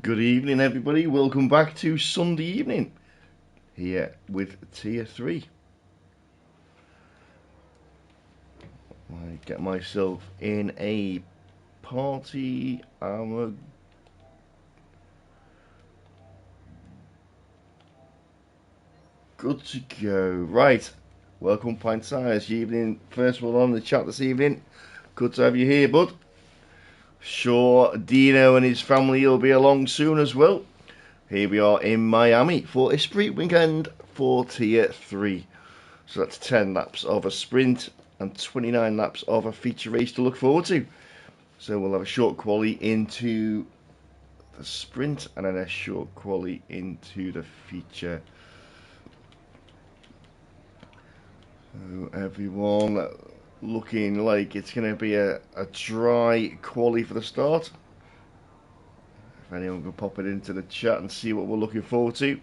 Good evening, everybody. Welcome back to Sunday evening here with Tier 3. I get myself in a party. Good to go. Right. Welcome, Pint Size. Evening. First one on the chat this evening. Good to have you here, bud. Sure, Dino and his family will be along soon as well. Here we are in Miami for a sprint weekend for Tier 3. So that's 10 laps of a sprint and 29 laps of a feature race to look forward to. So we'll have a short quali into the sprint and then a short quali into the feature. So everyone looking like it's going to be a dry quali for the start. If anyone can pop it into the chat and see what we're looking forward to.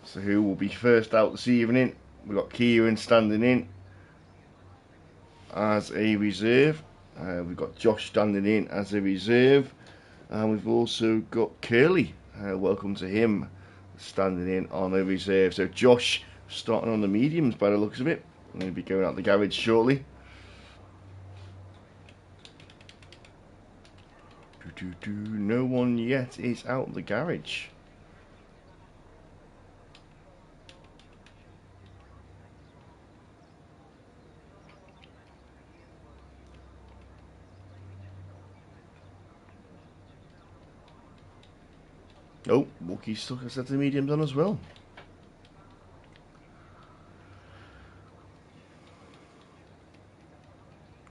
So who will be first out this evening? We've got Kieran standing in as a reserve. We've got Josh standing in as a reserve. And we've also got Curly. Welcome to him standing in on a reserve. So Josh starting on the mediums by the looks of it. I'm going to be going out the garage shortly. No one yet is out the garage. Oh, Wookie's stuck a set of mediums on as well.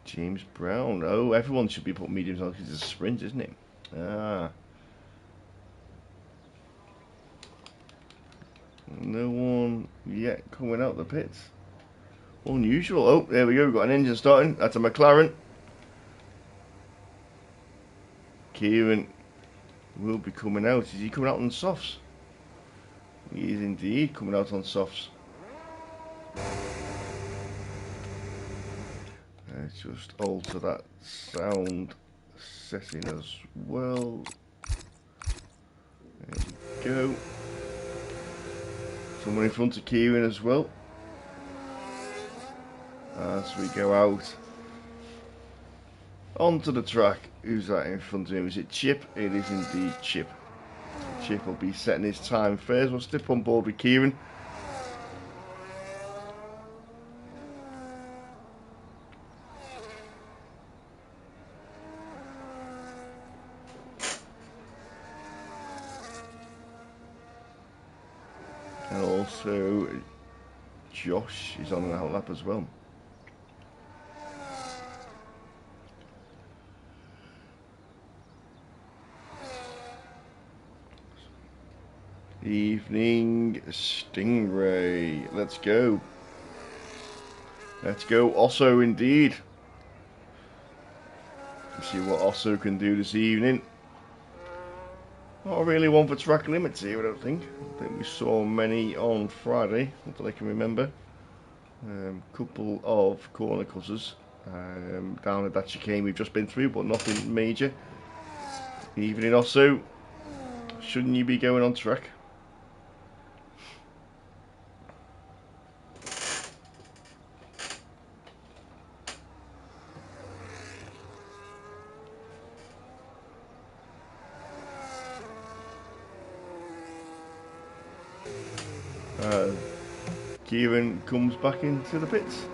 James Brown. Oh, everyone should be putting mediums on because it's a sprint, isn't it? Ah. No one yet coming out the pits. Unusual. Oh, there we go. We've got an engine starting. That's a McLaren. Kieran will be coming out. Is he coming out on softs? He is indeed coming out on softs. Let's just alter that sound setting as well. There we go. Someone in front of Kieran as well. As we go out onto the track. Who's that in front of him? Is it Chip? It is indeed Chip. Chip will be setting his time first. We'll step on board with Kieran. And also Josh is on an out lap as well. Evening Stingray. Let's go. Let's go Osso indeed. Let's see what Osso can do this evening. Not really one for track limits here, I don't think. I think we saw many on Friday, not that I can remember. Couple of corner cutters down at that chicane we've just been through, but nothing major. Evening Osso. Shouldn't you be going on track? Kieran comes back into the pits.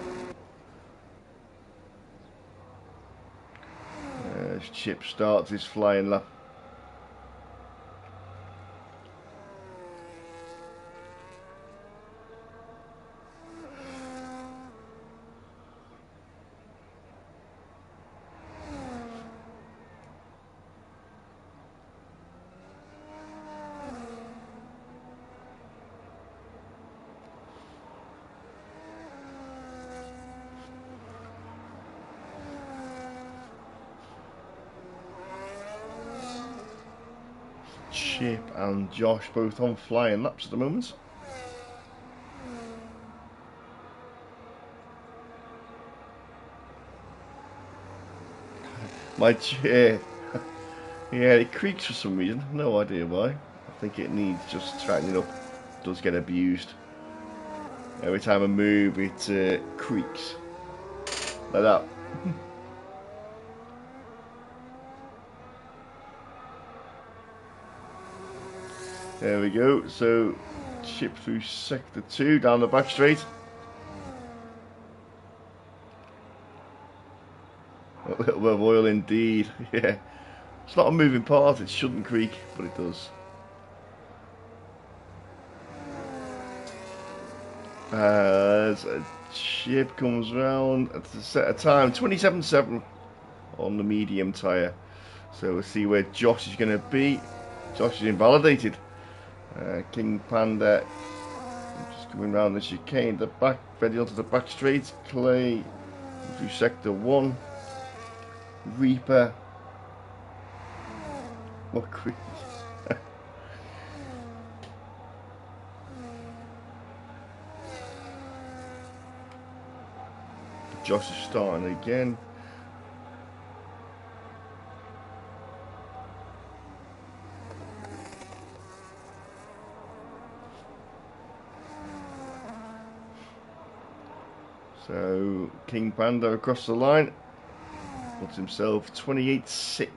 As Chip starts his flying lap. Chip and Josh both on flying laps at the moment. My chair. Yeah, it creaks for some reason. No idea why. I think it needs just tightening up. It does get abused. Every time I move, it creaks. Like that. There we go. So, chip through sector 2 down the back straight. A little bit of oil indeed. Yeah. It's not a moving part, it shouldn't creak, but it does. As a chip comes round at the set of time, 27.7 on the medium tyre. So we'll see where Josh is going to be. Josh is invalidated. King Panda just coming round the chicane, the back, ready onto the back straight. Clay through sector 1. Reaper. What quick. Josh is starting again. So King Panda across the line puts himself 28.6.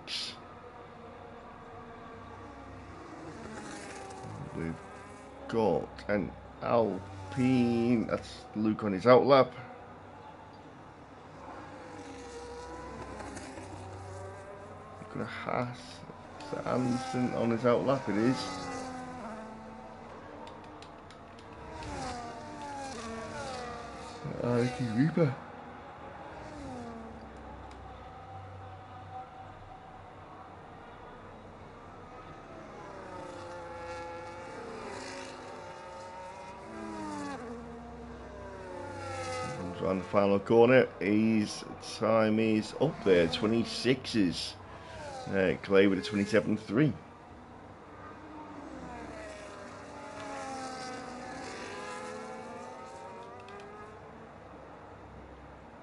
We've got an Alpine. That's Luke on his outlap. We've got a Haas. Is Anderson on his outlap? It is. Ricky Reaper. Comes around the final corner. His time is up there, 26s. Clay with a 27.3.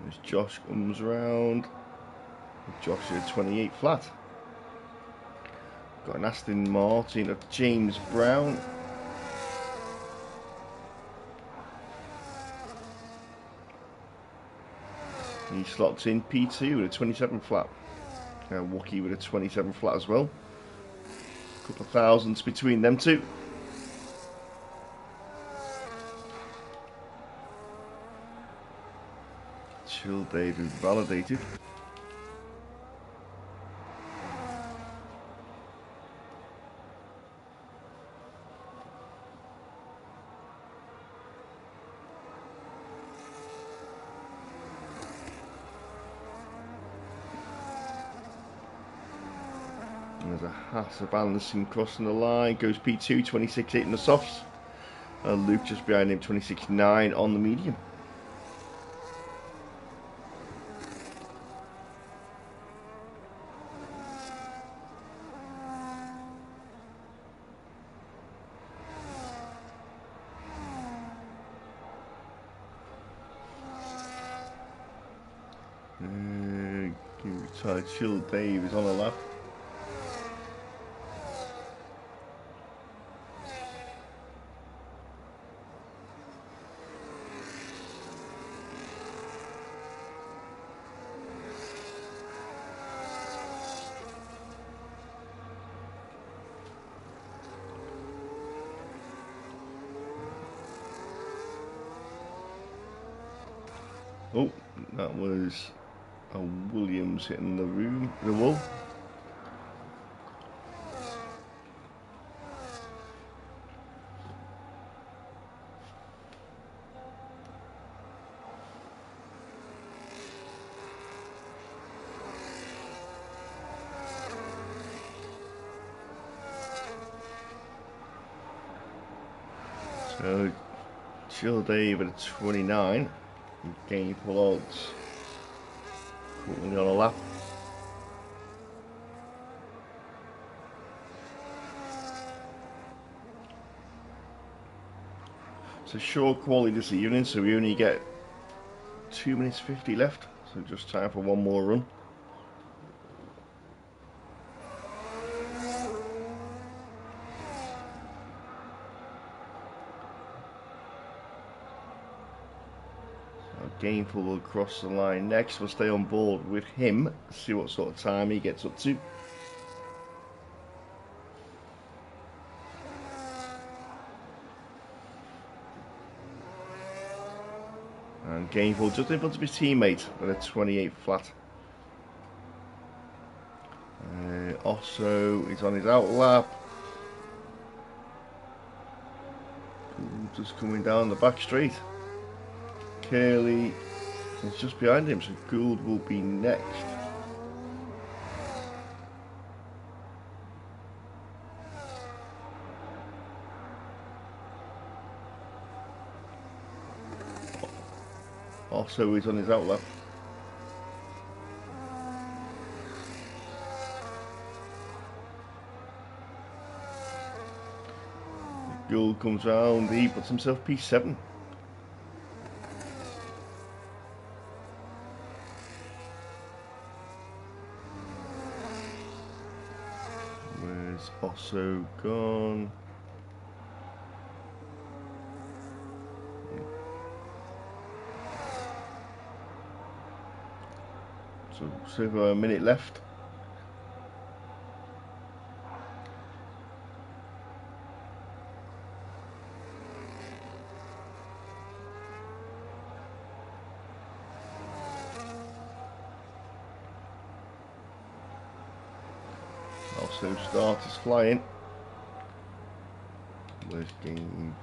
As Josh comes round, Josh is a 28 flat. Got an Aston Martin of James Brown. He slots in P2 with a 27 flat. Wookie with a 27 flat as well. A couple of thousands between them two. Chill Dave is validated. There's a Haas of Anderson crossing the line. Goes P2, 26.8 in the softs. Luke just behind him, 26.9 on the medium. Chill Dave is on the lap. Oh, that was a Williams hitting the wall. So, Chill Dave at a 29. Gain full odds. Currently on a lap. It's a short quality this evening, so we only get 2 minutes 50 left. So just time for one more run. Gainful will cross the line next. We'll stay on board with him, see what sort of time he gets up to. And Gainful just in front of his teammate with a 28 flat. Osso is on his out lap. Just coming down the back straight. Curly is just behind him, so Gould will be next. Also is on his out lap. Gould comes round, he puts himself P7. Where's Osso gone? So a minute left. Also starters flying. Where's game?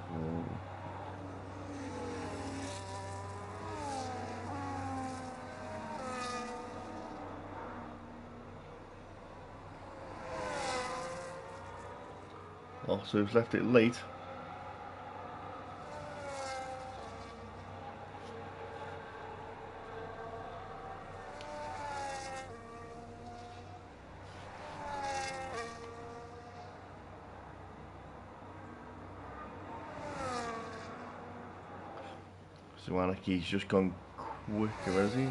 Also left it late. So Anarchy's just gone quicker, has he?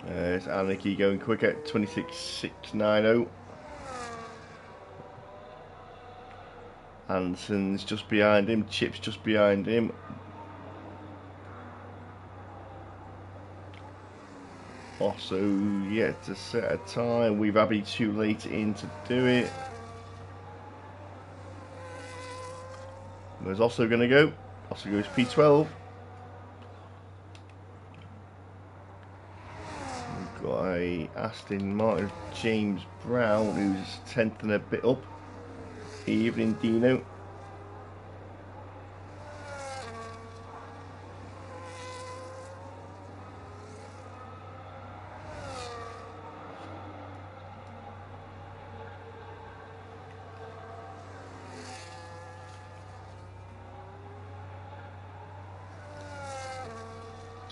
It's Anarchy going quick at 26.690. Anson's just behind him, Chip's just behind him. Also yet to set a time. We've Abby too late in to do it. Where's Osso going to go? Osso goes P12. We've got a Aston Martin James Brown who's 10th and a bit up. Evening Dino.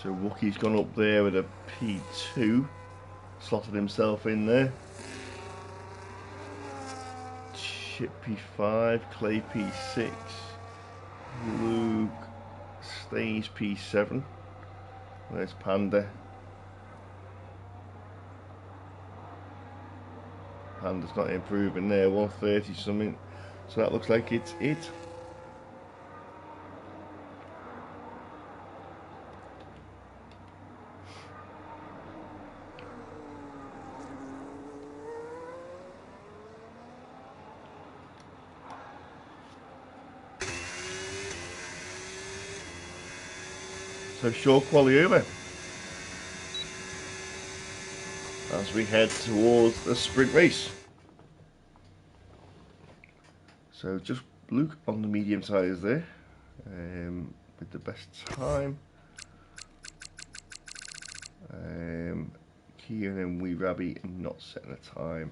So Wookie's gone up there with a P2, slotted himself in there. Chip P5, Clay P6, Luke stays P7. Where's Panda? Panda's not improving there, 130 something. So that looks like it's it. So short quali over as we head towards the sprint race. So just Luke on the medium tyres there with the best time. Kieran and Wee Rabby not setting a time.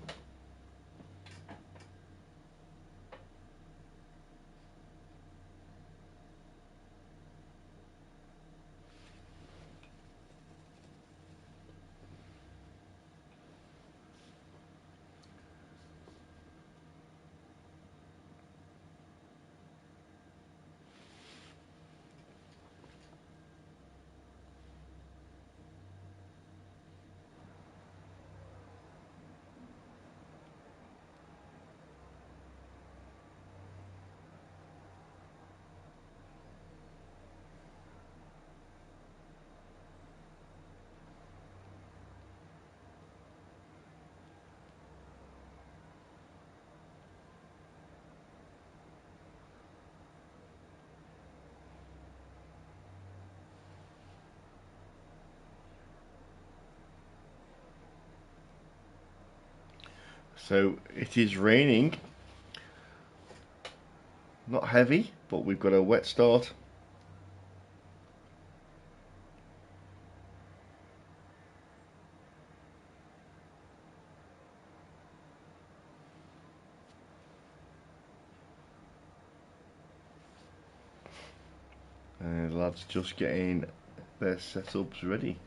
So it is raining. Not heavy, but we've got a wet start. And the lads just getting their setups ready.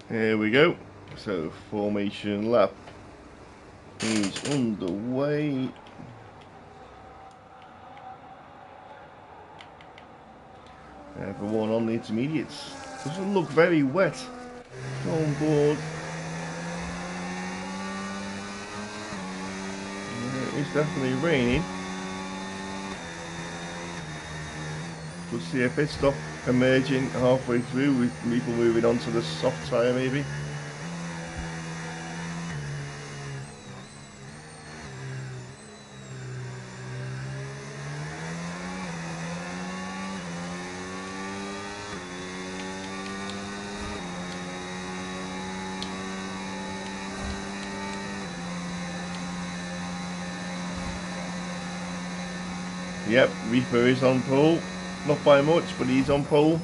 Here we go. So formation lap is underway. Everyone on the intermediates. Doesn't look very wet. On board. It's definitely raining. We'll see a pit stop emerging halfway through with people moving on to the soft tyre maybe. Yep, Reaper is on pole. Not by much, but he's on pole.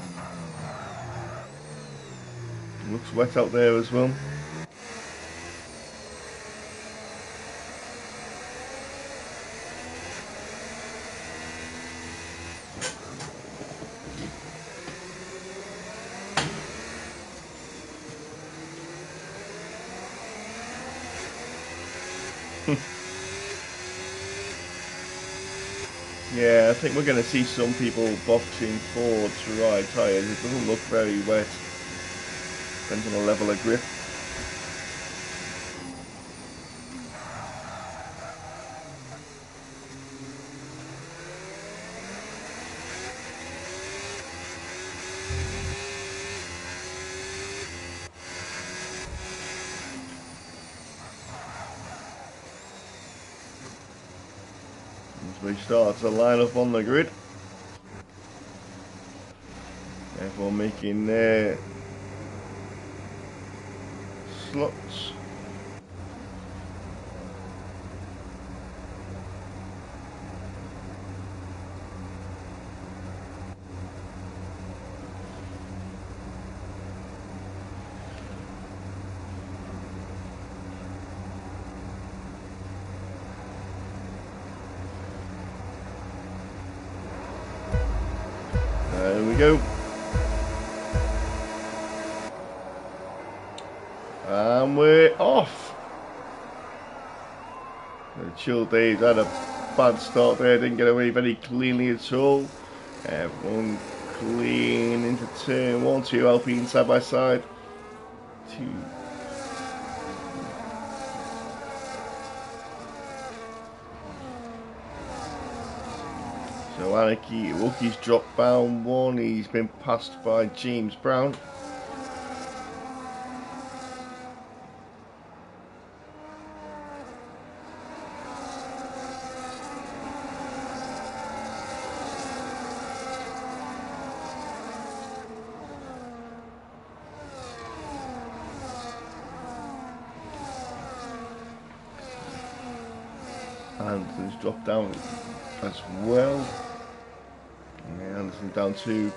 Looks wet out there as well. Yeah, I think we're going to see some people boxing forward to ride tyres. It doesn't look very wet. Depends on the level of grip. As we start to line up on the grid. Everyone making their slots. There we go. And we're off. The Chill Days had a bad start there, didn't get away very cleanly at all. Everyone clean into turn 1, 2 Alpine side by side. 2. So Anarchy, Wookie's dropped down 1, he's been passed by James Brown. Anderson's dropped down as well. Yeah, Anderson down to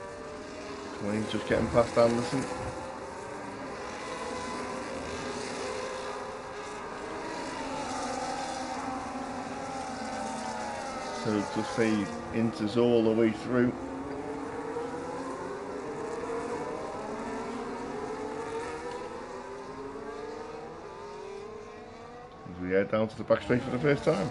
20, just getting past Anderson. So just say enters all the way through. As we head down to the back straight for the first time.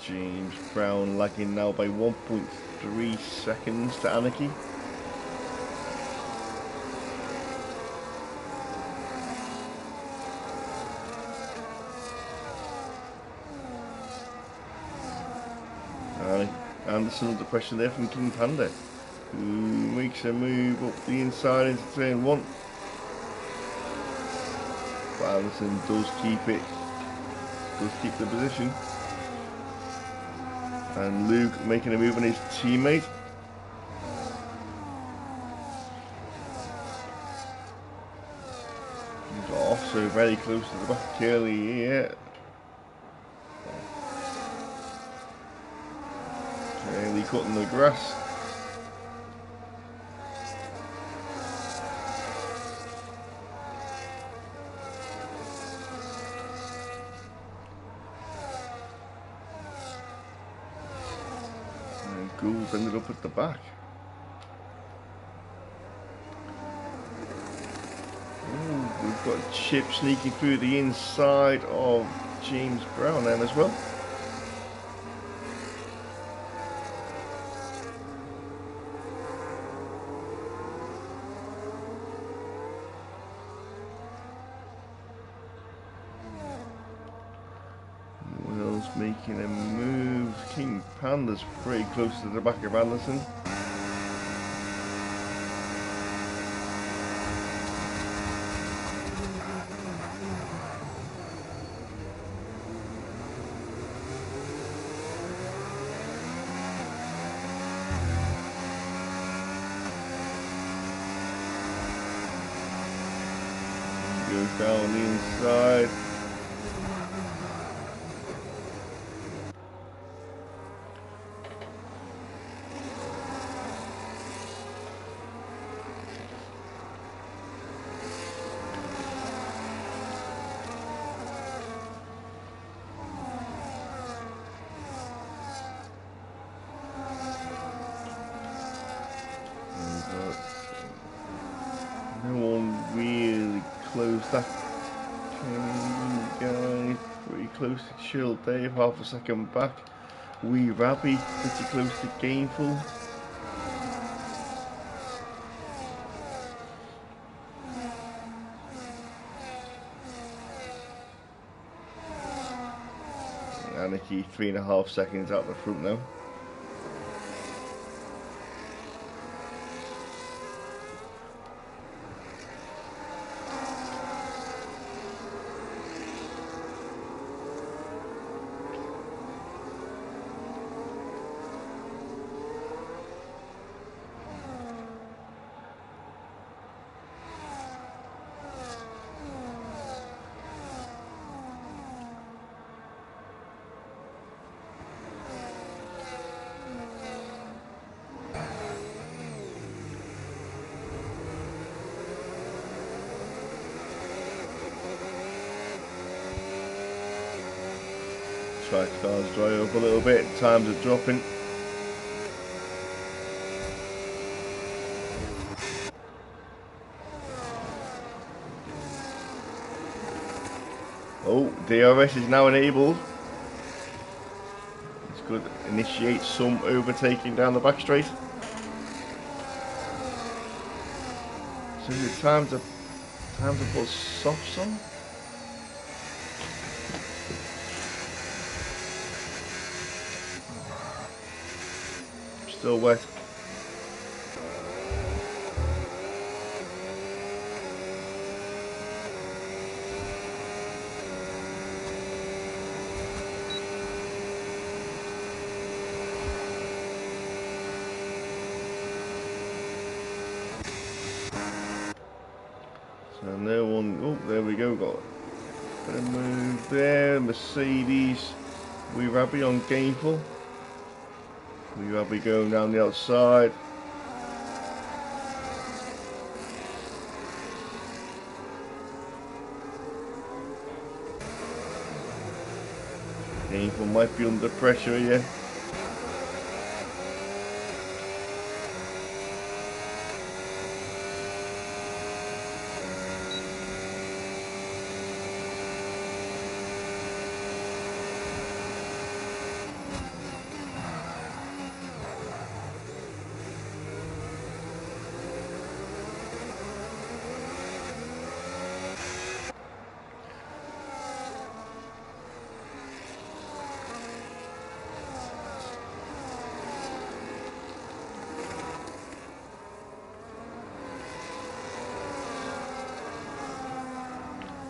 James Brown lagging now by 1.3 seconds to Anarchy. Anderson under pressure there from King Panda, who makes a move up the inside into turn 1. But Anderson does keep the position. And Luke making a move on his teammate. He's off, so very close to the back of Curly here. Curly cutting the grass. And Gould ended up at the back. Ooh, we've got Chip sneaking through the inside of James Brown then as well. Will's making a move. King Panda's pretty close to the back of Anderson. Goes down the inside. No one really close that guy, pretty close to Chill Dave, half a second back. Wee Rabby pretty close to Gainful. Anarchy 3.5 seconds out the front now. Track starts dry up a little bit, times are dropping. Oh, DRS is now enabled. It's good, initiate some overtaking down the back straight. So it's time to put softs on. Still wet. So no one. Oh, there we go. Got a bit of move there. Mercedes. We're happy on Gainful. We're happy going down the outside. Gainful might be under pressure here.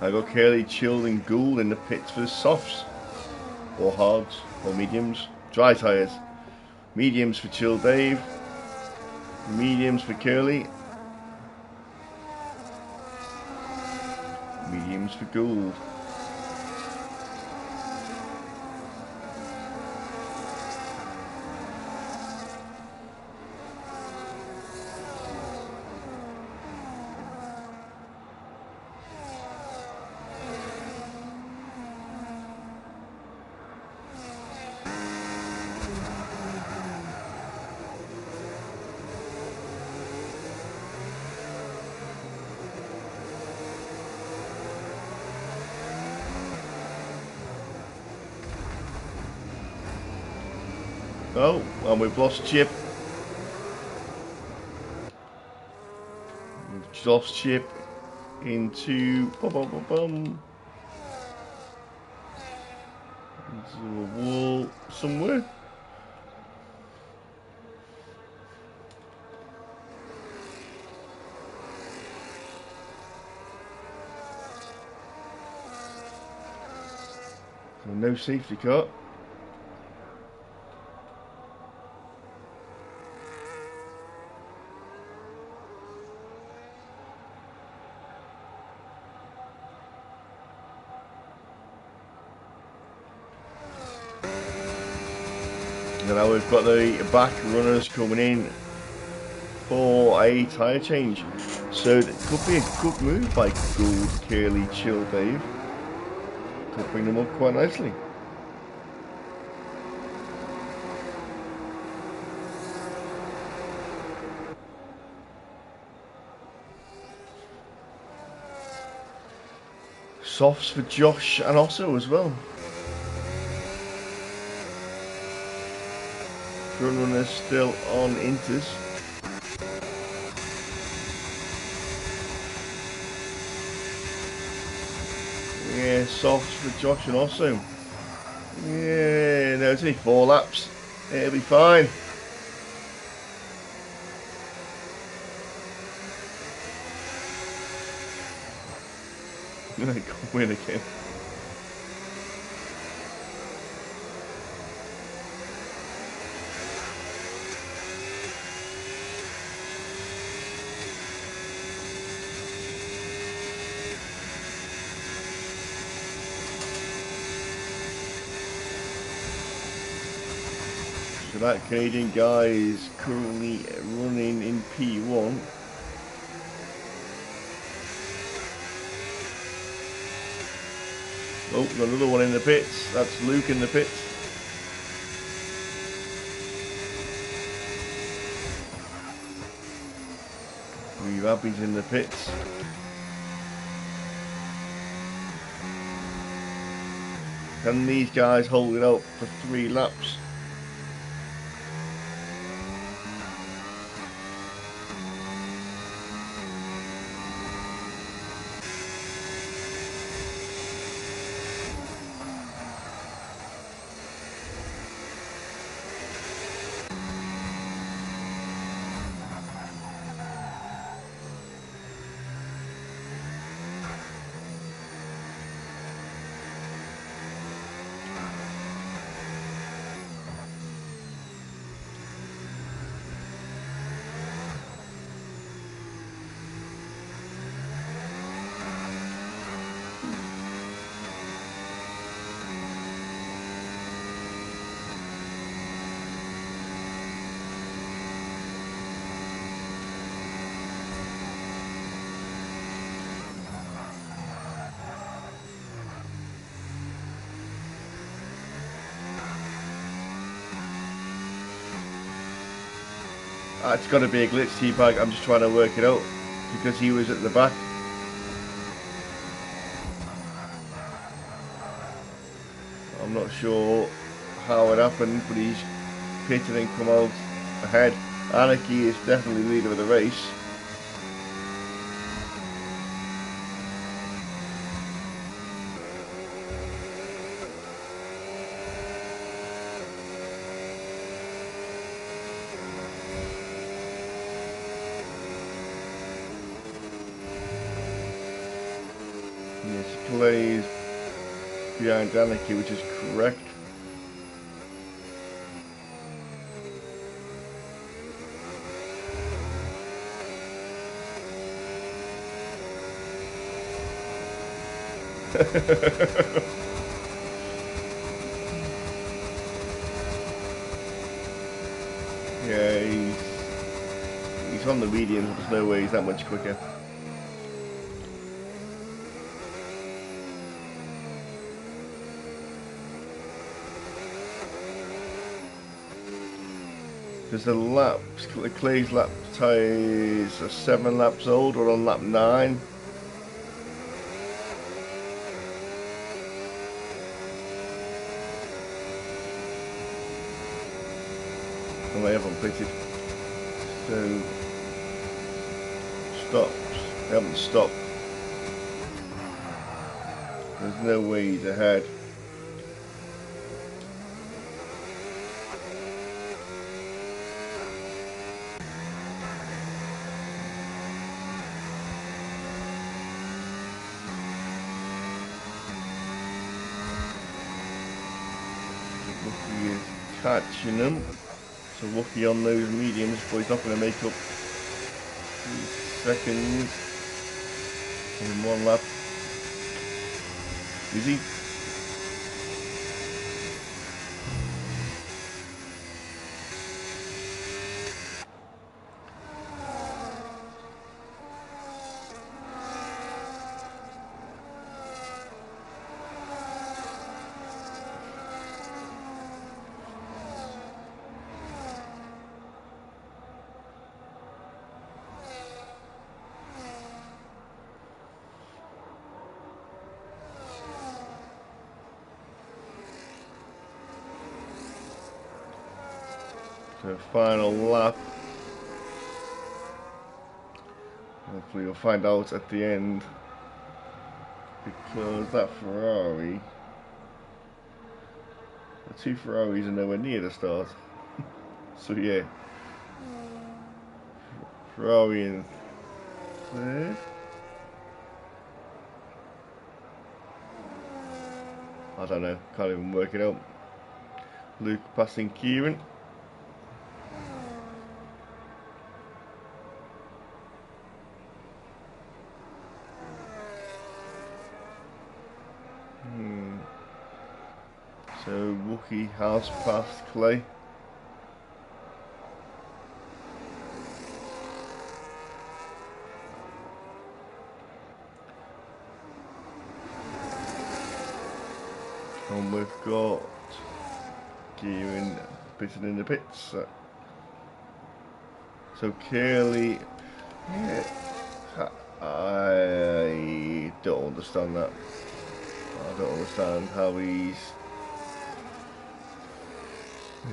I got Curly, Chilled and Gould in the pits for the softs. Or hards, or mediums. Dry tyres. Mediums for Chill Dave. Mediums for Curly. Mediums for Gould. Oh, and we've lost Chip. We've lost Chip into into a wall somewhere. So no safety car. And now we've got the back runners coming in for a tyre change. So it could be a good move by Gould, Curly, Chill Dave. Could bring them up quite nicely. Softs for Josh and Osso as well. Front runners still on Inters. Yeah, softs for Josh and Osso. Yeah, no, it's only 4 laps. It'll be fine. I can't win again. So that Canadian guy is currently running in P1. Oh, got another one in the pits. That's Luke in the pits. Three Rabbies in the pits. Can these guys hold it out for 3 laps? It's got to be a glitch, T-Bag. I'm just trying to work it out because he was at the back. I'm not sure how it happened, but he's pitted and come out ahead. Anarchy is definitely leader of the race. Yes, Clay's behind Anarchy, which is correct. Yeah, he's on the medium, there's no way he's that much quicker. Because the laps, Clay's lap tyres are 7 laps old, or on lap 9. And they haven't pitted. So, stopped. They haven't stopped. There's no way he's ahead. Wookie is catching them. So Wookie on those mediums, but he's not going to make up 3 seconds in 1 lap. Is he? So final lap. Hopefully we'll find out at the end, because that Ferrari, the 2 Ferraris are nowhere near the start. So yeah, Ferrari in 3rd. I don't know, can't even work it out. Luke passing Kieran. So Wookie has passed Clay. And we've got Kieran pitting in the pits. So Curly, yeah, I don't understand that. I don't understand how he's,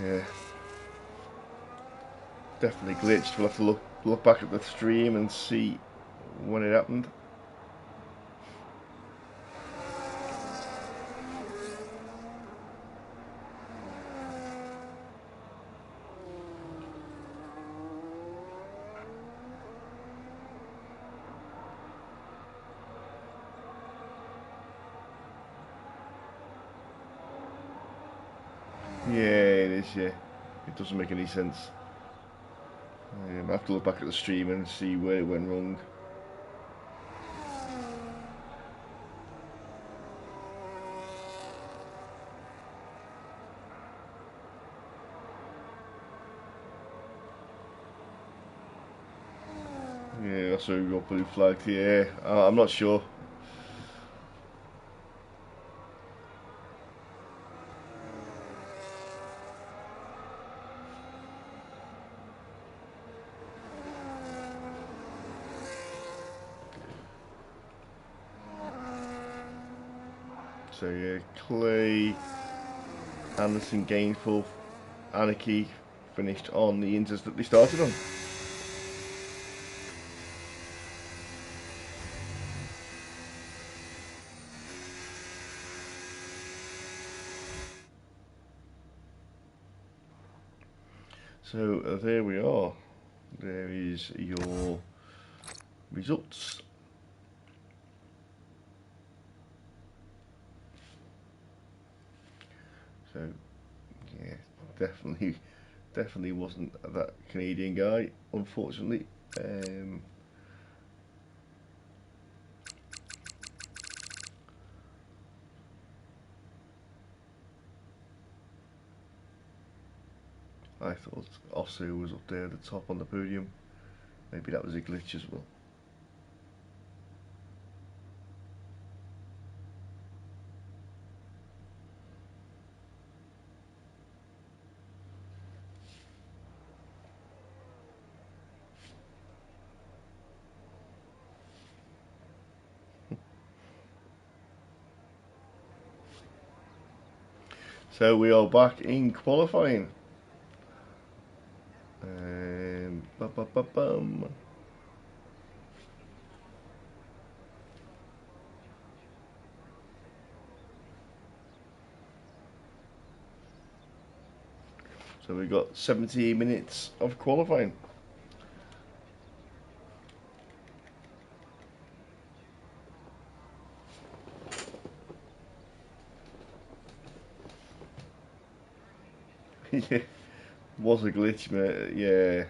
yeah, definitely glitched. We'll have to look back at the stream and see when it happened. Yeah, it is, yeah. It doesn't make any sense. I have to look back at the stream and see where it went wrong. Yeah, that's where we got blue flagged. Yeah, I'm not sure. So yeah, Clay, Anderson, Gainful, Anarchy finished on the inters that they started on. So there we are. There is your results. So yeah, definitely wasn't that Canadian guy, unfortunately. I thought Osso was up there at the top on the podium. Maybe that was a glitch as well. So we are back in qualifying. Bum. So we got 70 minutes of qualifying. Yeah, was a glitch, mate. Yeah.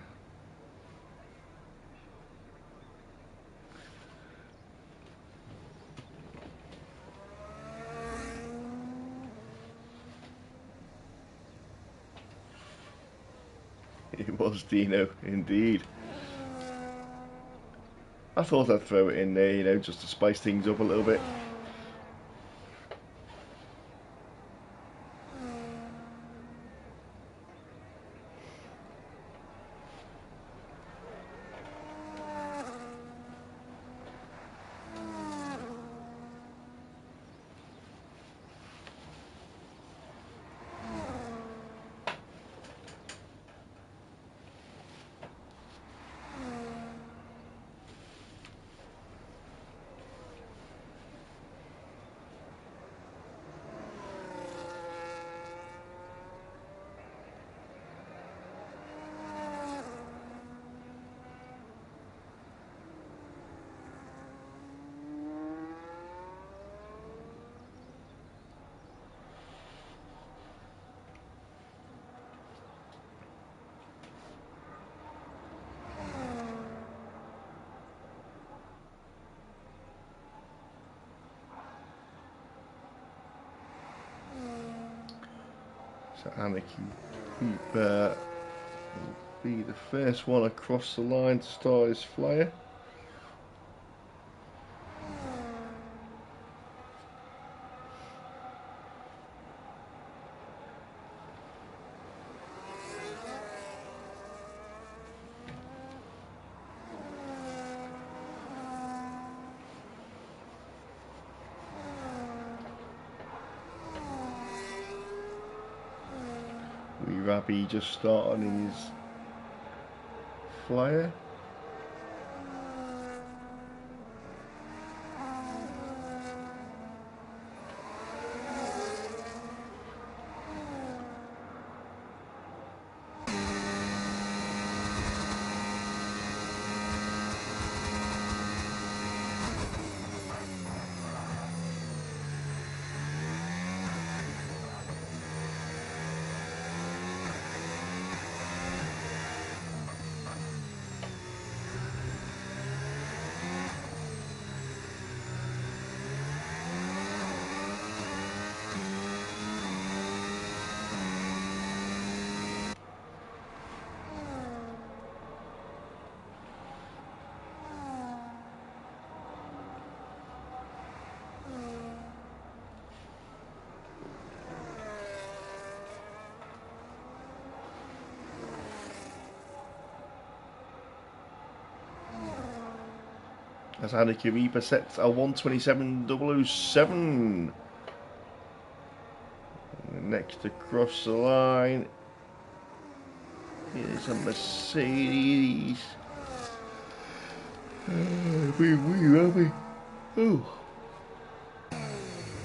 It was Dino, indeed. I thought I'd throw it in there, you know, just to spice things up a little bit. So Anarchy Cooper will be the first one across the line to start his flyer. Rabbi just starting his flyer. As Anarchy Reaper sets a 127.007. Next across the line is a Mercedes. Oh.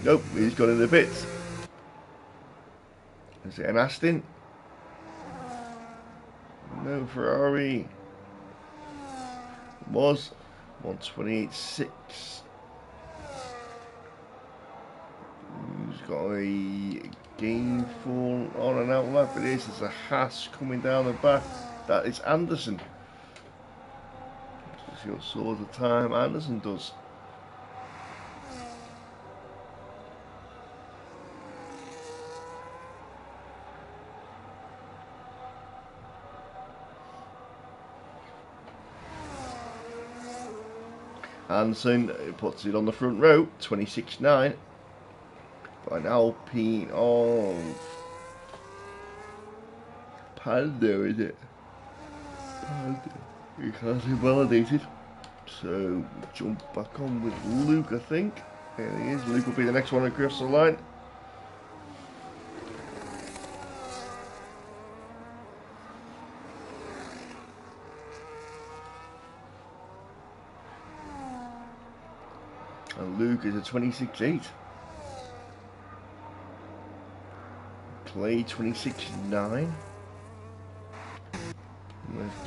Nope, he's gone in the pits. Is it an Aston? No, Ferrari. It was 128.6. Who's got a gainful on and out lap? It is. There's a Haas coming down the back. That is Anderson. Let's see what sort of time Anderson does. Anderson puts it on the front row, 26.9. By an Alpine of Pando, is it? Pando. He can't be validated. So jump back on with Luke, I think. There he is. Luke will be the next one across the line. And Luke is a 26.8. Clay 26.9.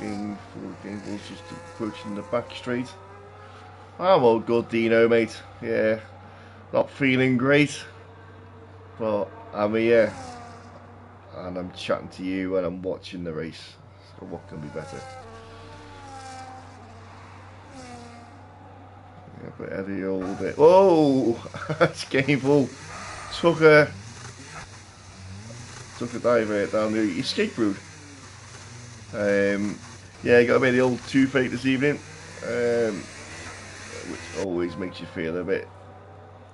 Gainful's just approaching the back straight. I'm all good, Dino, mate. Yeah, not feeling great, but I'm here and I'm chatting to you and I'm watching the race. So what can be better? Yeah, but every old bit. Whoa, that's gainful. Took a dive down the escape route. Yeah, got a bit of the old toothache this evening, which always makes you feel a bit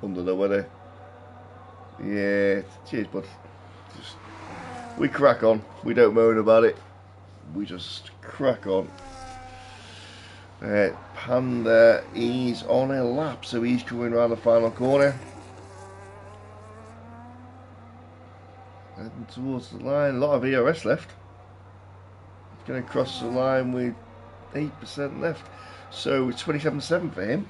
under the weather. Yeah, cheers, bud. Just, we crack on. We don't moan about it. We just crack on. Panda is on a lap, so he's coming around the final corner. Heading towards the line. A lot of ERS left. Going to cross the line with 8% left, so it's 27.7 for him.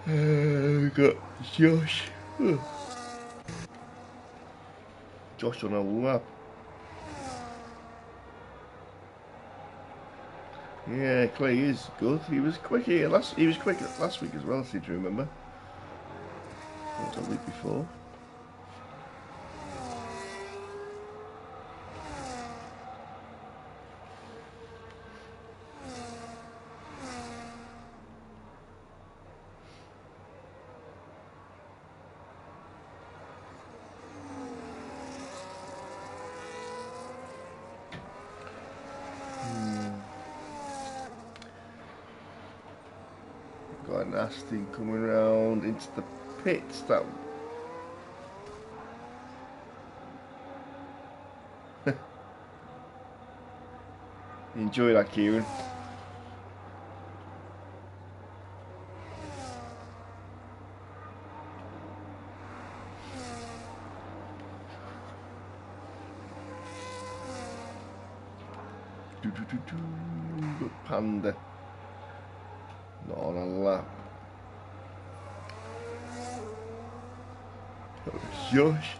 We've got Josh. Josh on a lap. Yeah, Clay is good. He was quick here last. He was quick last week as well. If you remember, what was the week before? Got an Aston coming around into the pits. That enjoy that, Kieran. Panda. Not on a lap. Josh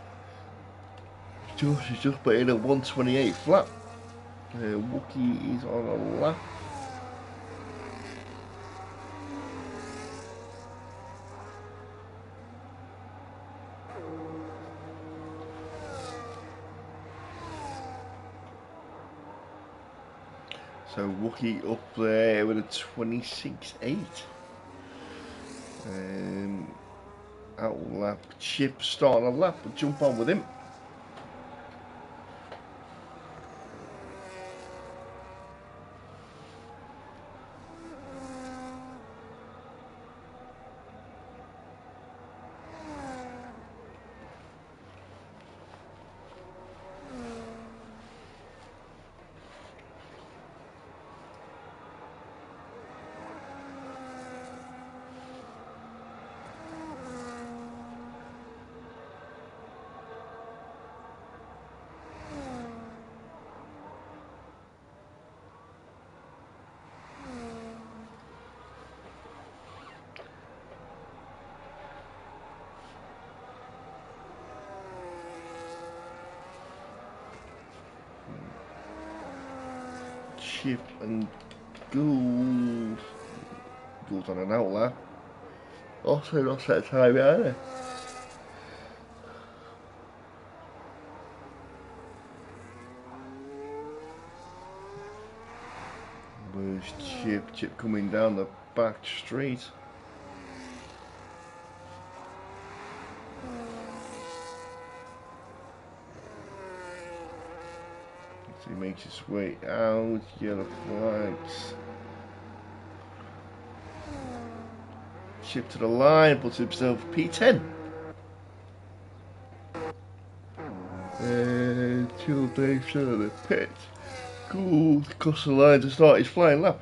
is just put in a 128 flat. Wookie is on a lap. So Wookie up there with a 26.8. Out lap. Chip starting a lap, but jump on with him. Chip and Gould. Gould's on an outlap. Also not set time either. Where's Chip? Chip coming down the back straight. He makes his way out. Yellow flags. Chip to the line, puts himself P10. And Chill Dave to the pit. Gould across the line to start his flying lap.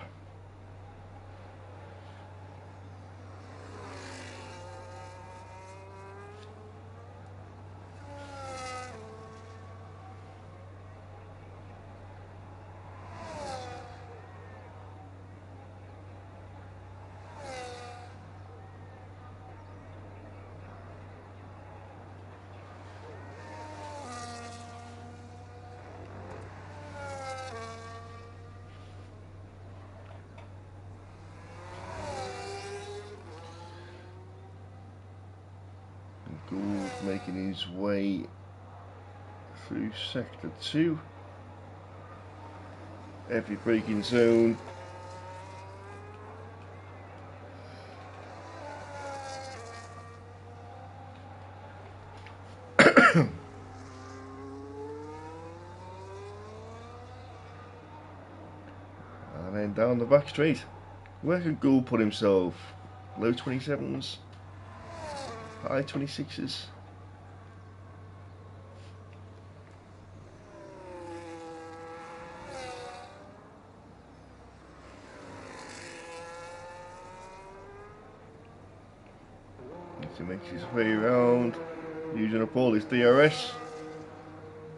Gould making his way through sector 2. Heavy braking zone. And then down the back straight. Where can Gould put himself? Low 27s? High 26s? He makes his way around, using up all his DRS.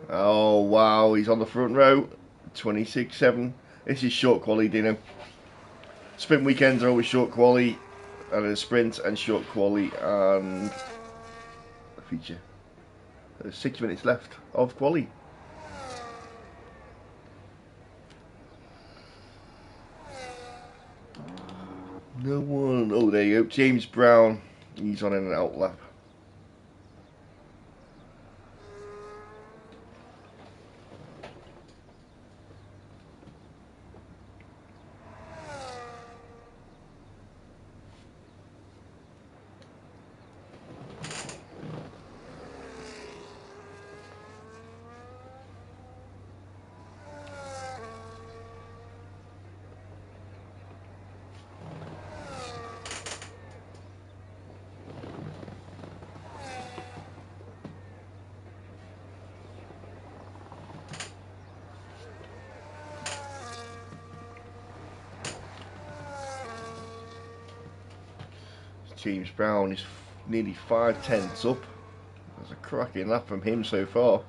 Oh wow, he's on the front row. 26.7. This is short quality, Dino. Sprint weekends are always short quality, and a sprint and short quality and a feature. There's 6 minutes left of quality. No one. Oh, there you go. James Brown. He's on an outlap. James Brown is nearly 5/10 up. There's a cracking lap from him so far.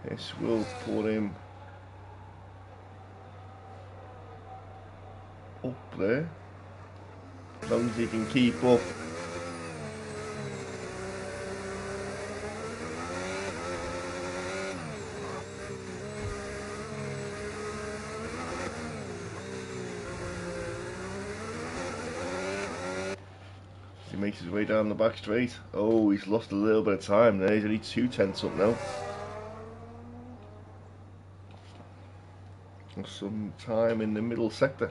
This will put him up there, as long as he can keep up. He makes his way down the back straight. Oh, he's lost a little bit of time there. He's only 2/10 up now. Some time in the middle sector.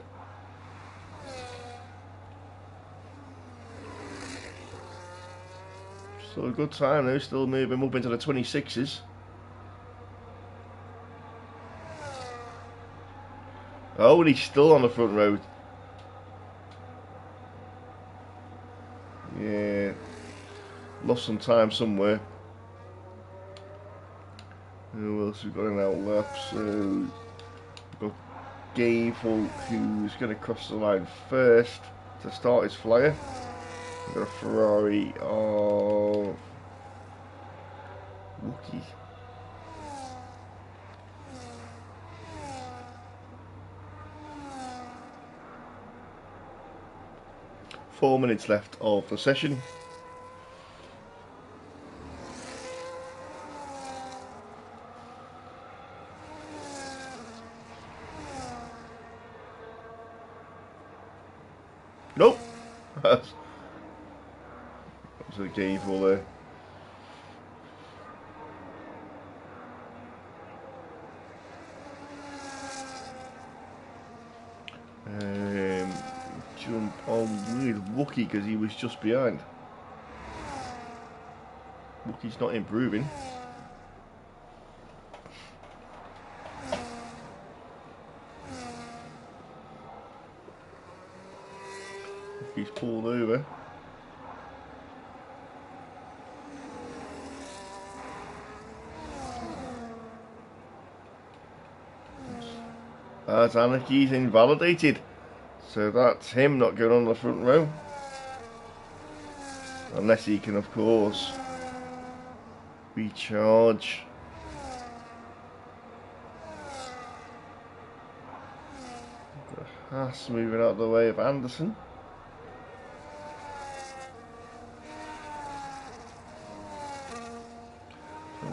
So a good time though, still moving up into the 26s. Oh, and he's still on the front row. Yeah, lost some time somewhere. Who else we've got in outlap? So we've got Gable, who's going to cross the line first to start his flyer. We've got a Ferrari of Wookie. Four minutes left of the session. Nope. That's a gameful there. Jump on with Wookie because he was just behind. Wookie's not improving. Wookie's pulled over. As Anarchy's invalidated. So that's him not going on the front row. Unless he can, of course, recharge. Haas moving out of the way of Anderson.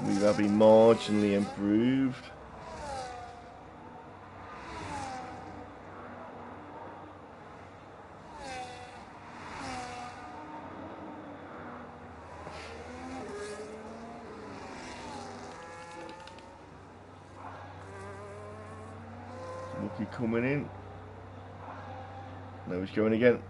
We have been marginally improved. Wookie coming in. No, he's going again.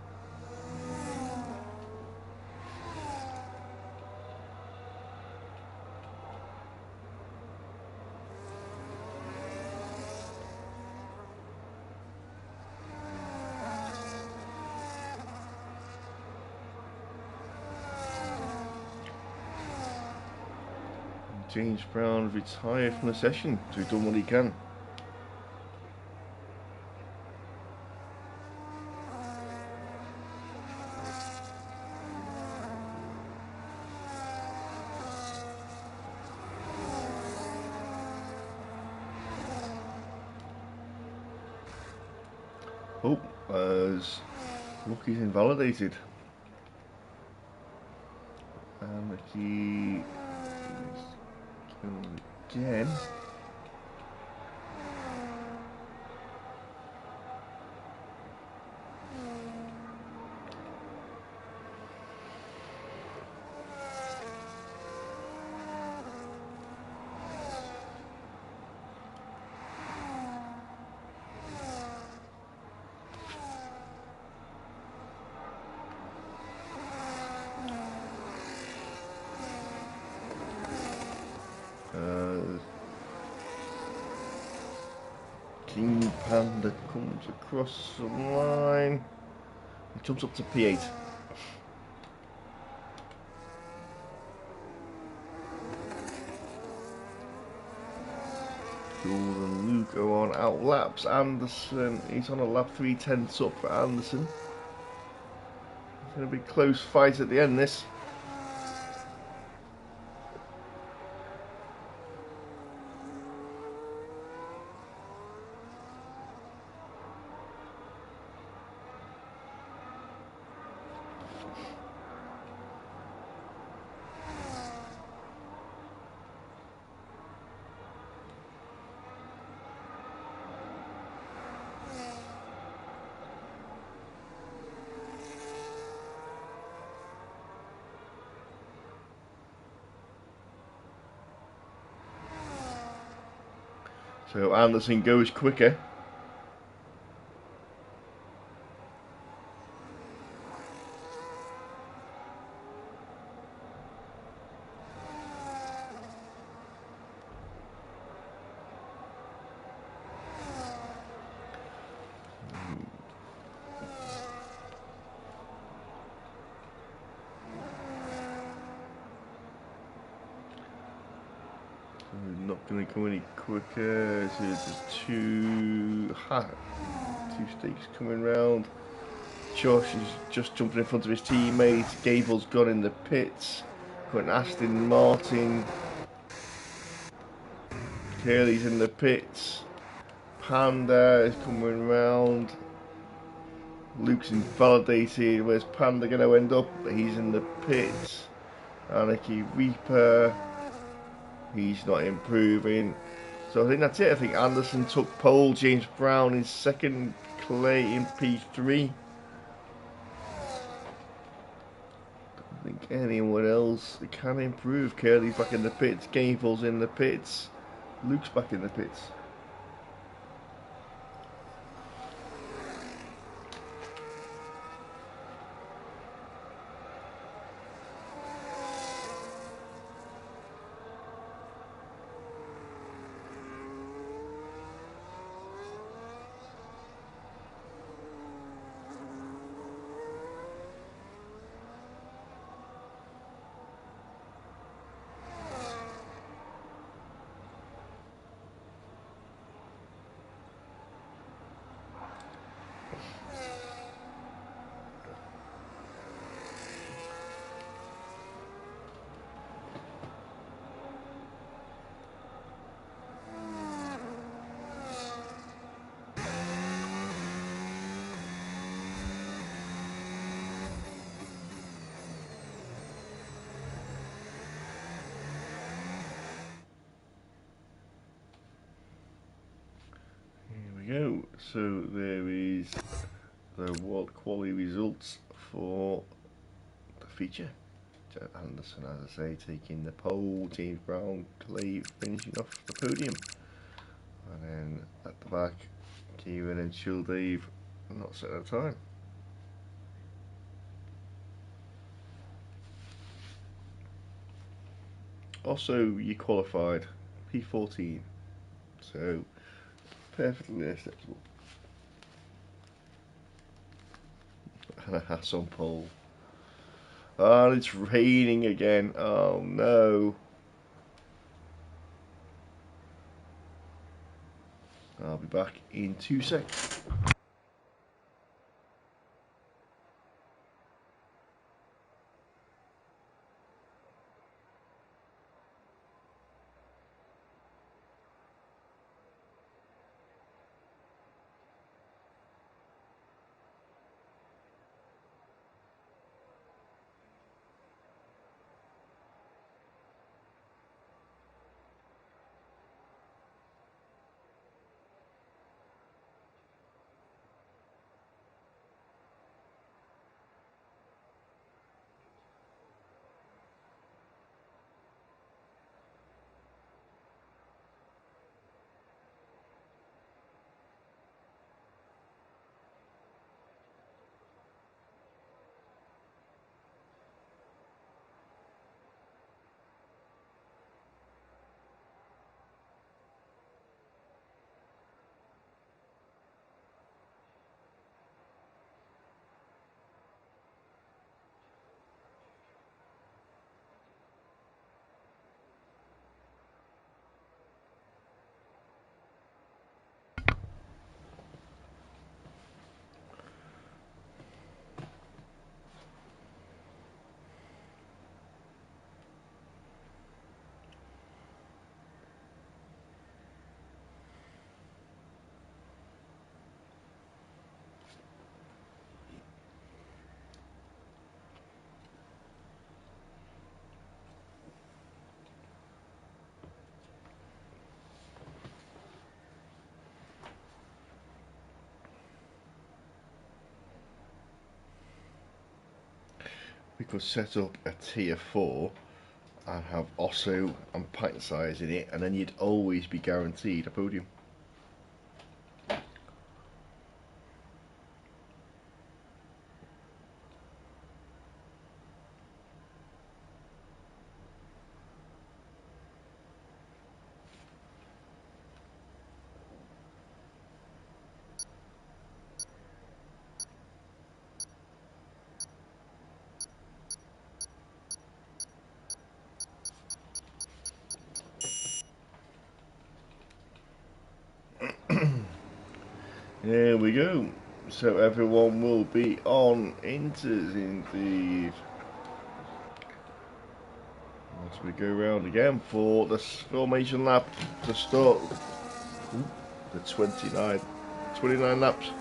James Brown retired from the session, so he's done what he can. Oh, as Wookie's invalidated. And the key is killed again. King Panda comes across the line. He jumps up to P8. Jordan Luco on outlaps Anderson. He's on a lap 3/10 up for Anderson. It's going to be a close fight at the end, this. So Anderson goes quicker. Not going to go any quicker. So there's two stakes coming round. Josh is just jumping in front of his teammates. Gable's gone in the pits. Got Aston Martin. Curly's in the pits. Panda is coming round. Luke's invalidated. Where's Panda going to end up? He's in the pits. Anarchy Reaper. He's not improving. So I think that's it. I think Anderson took pole. James Brown in second. Clay in P3. Anyone else can improve. Curly's back in the pits. Gameful's in the pits. Luke's back in the pits. Go. So there is the world quality results for the feature. Jack Anderson, as I say, taking the pole. James Brown, Clay finishing off the podium, and then at the back, Kieran and Chill Dave not set a time. Also, you qualified P14, so perfectly acceptable. And a Haas on pole. Oh, it's raining again. Oh no. I'll be back in 2 seconds. We could set up a tier 4 and have Osso and pint size in it, and then you'd always be guaranteed a podium. There we go. So everyone will be on inters indeed. As we go round again for the formation lap to start the 29 laps.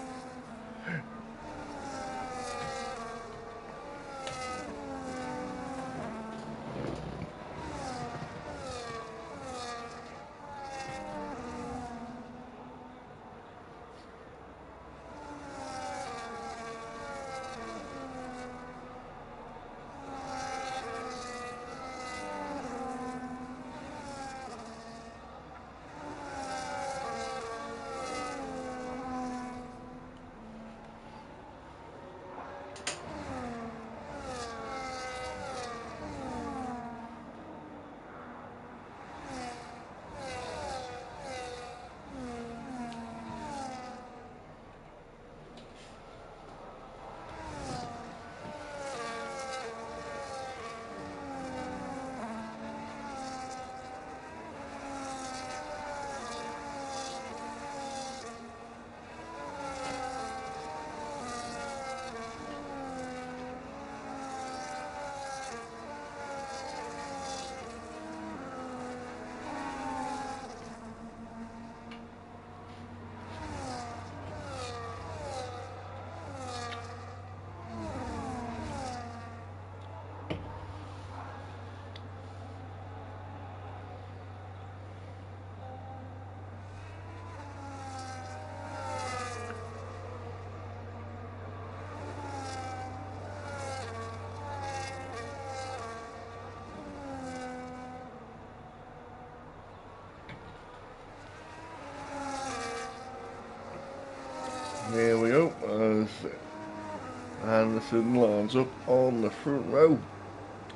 Anderson lines up on the front row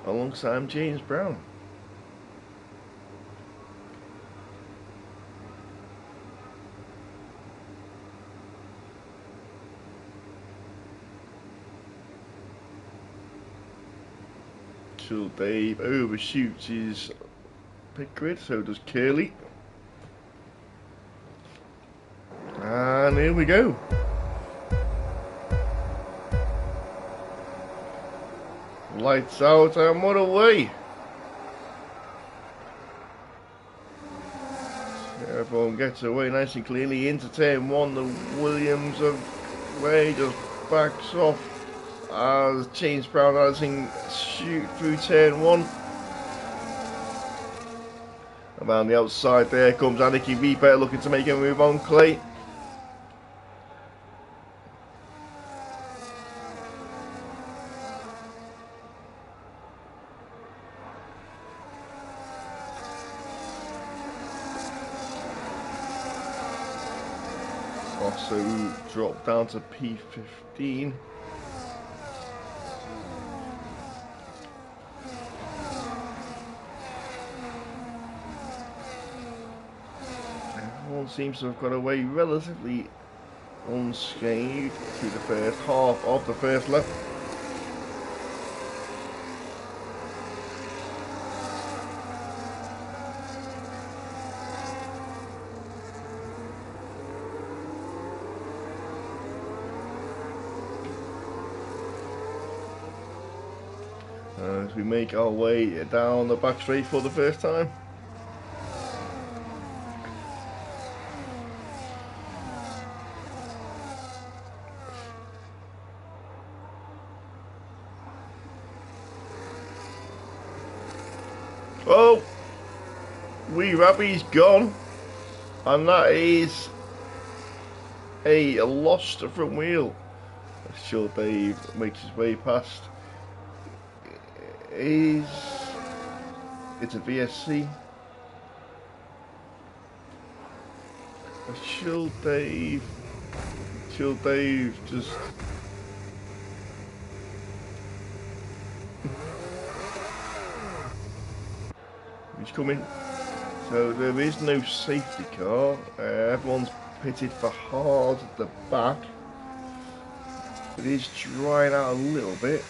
alongside James Brown. Chill Dave overshoots his pit grid, so does Curly. And here we go. Lights out and what away. Everyone gets away nice and cleanly into turn one. The Williams of Way just backs off as James Brown Anderson shoot through turn one. Around the outside there comes Aniki Reaper looking to make a move on Clay. Also dropped down to P15. Everyone seems to have got away relatively unscathed through the first half of the first lap. As we make our way down the back straight for the first time. Oh, Wee Rabbie's gone, and that is a lost front wheel. Sure, Dave makes his way past. It's a VSC. Chill Dave just he's coming. So there is no safety car. Everyone's pitted for hard at the back. It is drying out a little bit.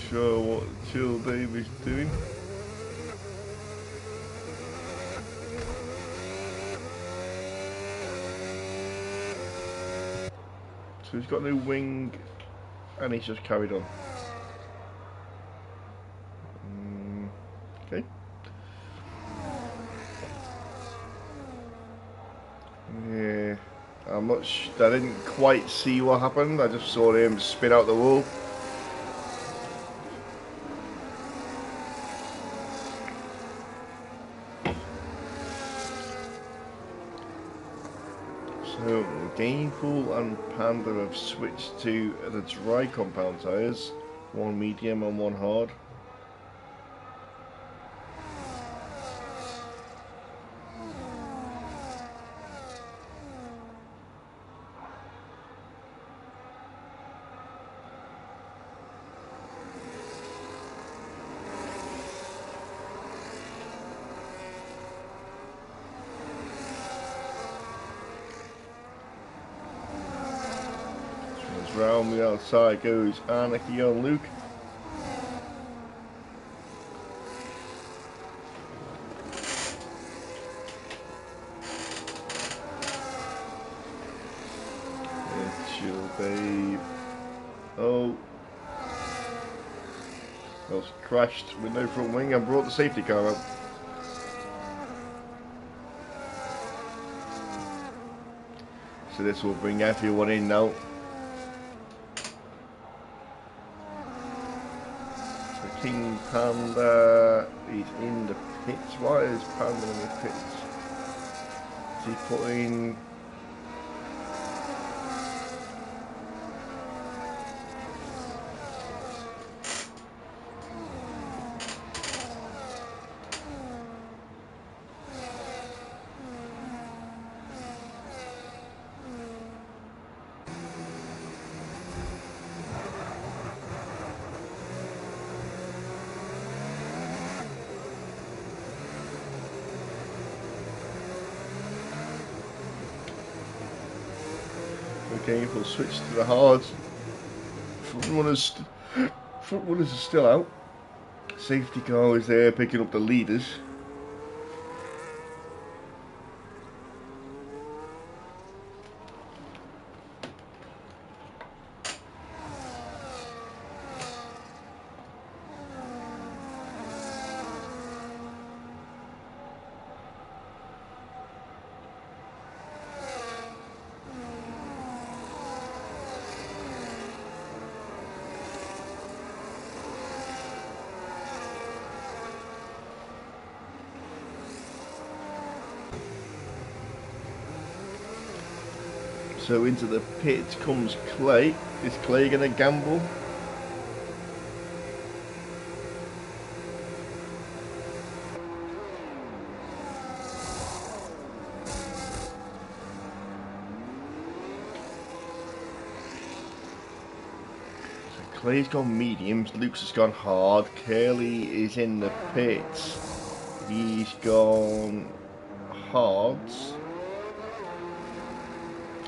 Sure what Chill Dave is doing. So he's got no wing and he's just carried on. Okay. Yeah, I didn't quite see what happened. I just saw him spin out the wall. So Gainful and Panda have switched to the dry compound tyres, one medium and one hard. Round the outside goes Anarchy on Luke. Chill Dave. Oh. Well, crashed with no front wing and brought the safety car up. So this will bring everyone in now. King Panda, he's in the pits. Why is Panda in the pits? Is he putting... game full switch to the hards. Front runners are still out. Safety car is there picking up the leaders. So into the pit comes Clay. Is Clay going to gamble? So Clay's gone mediums, Luke's has gone hard, Curly is in the pits. He's gone hards.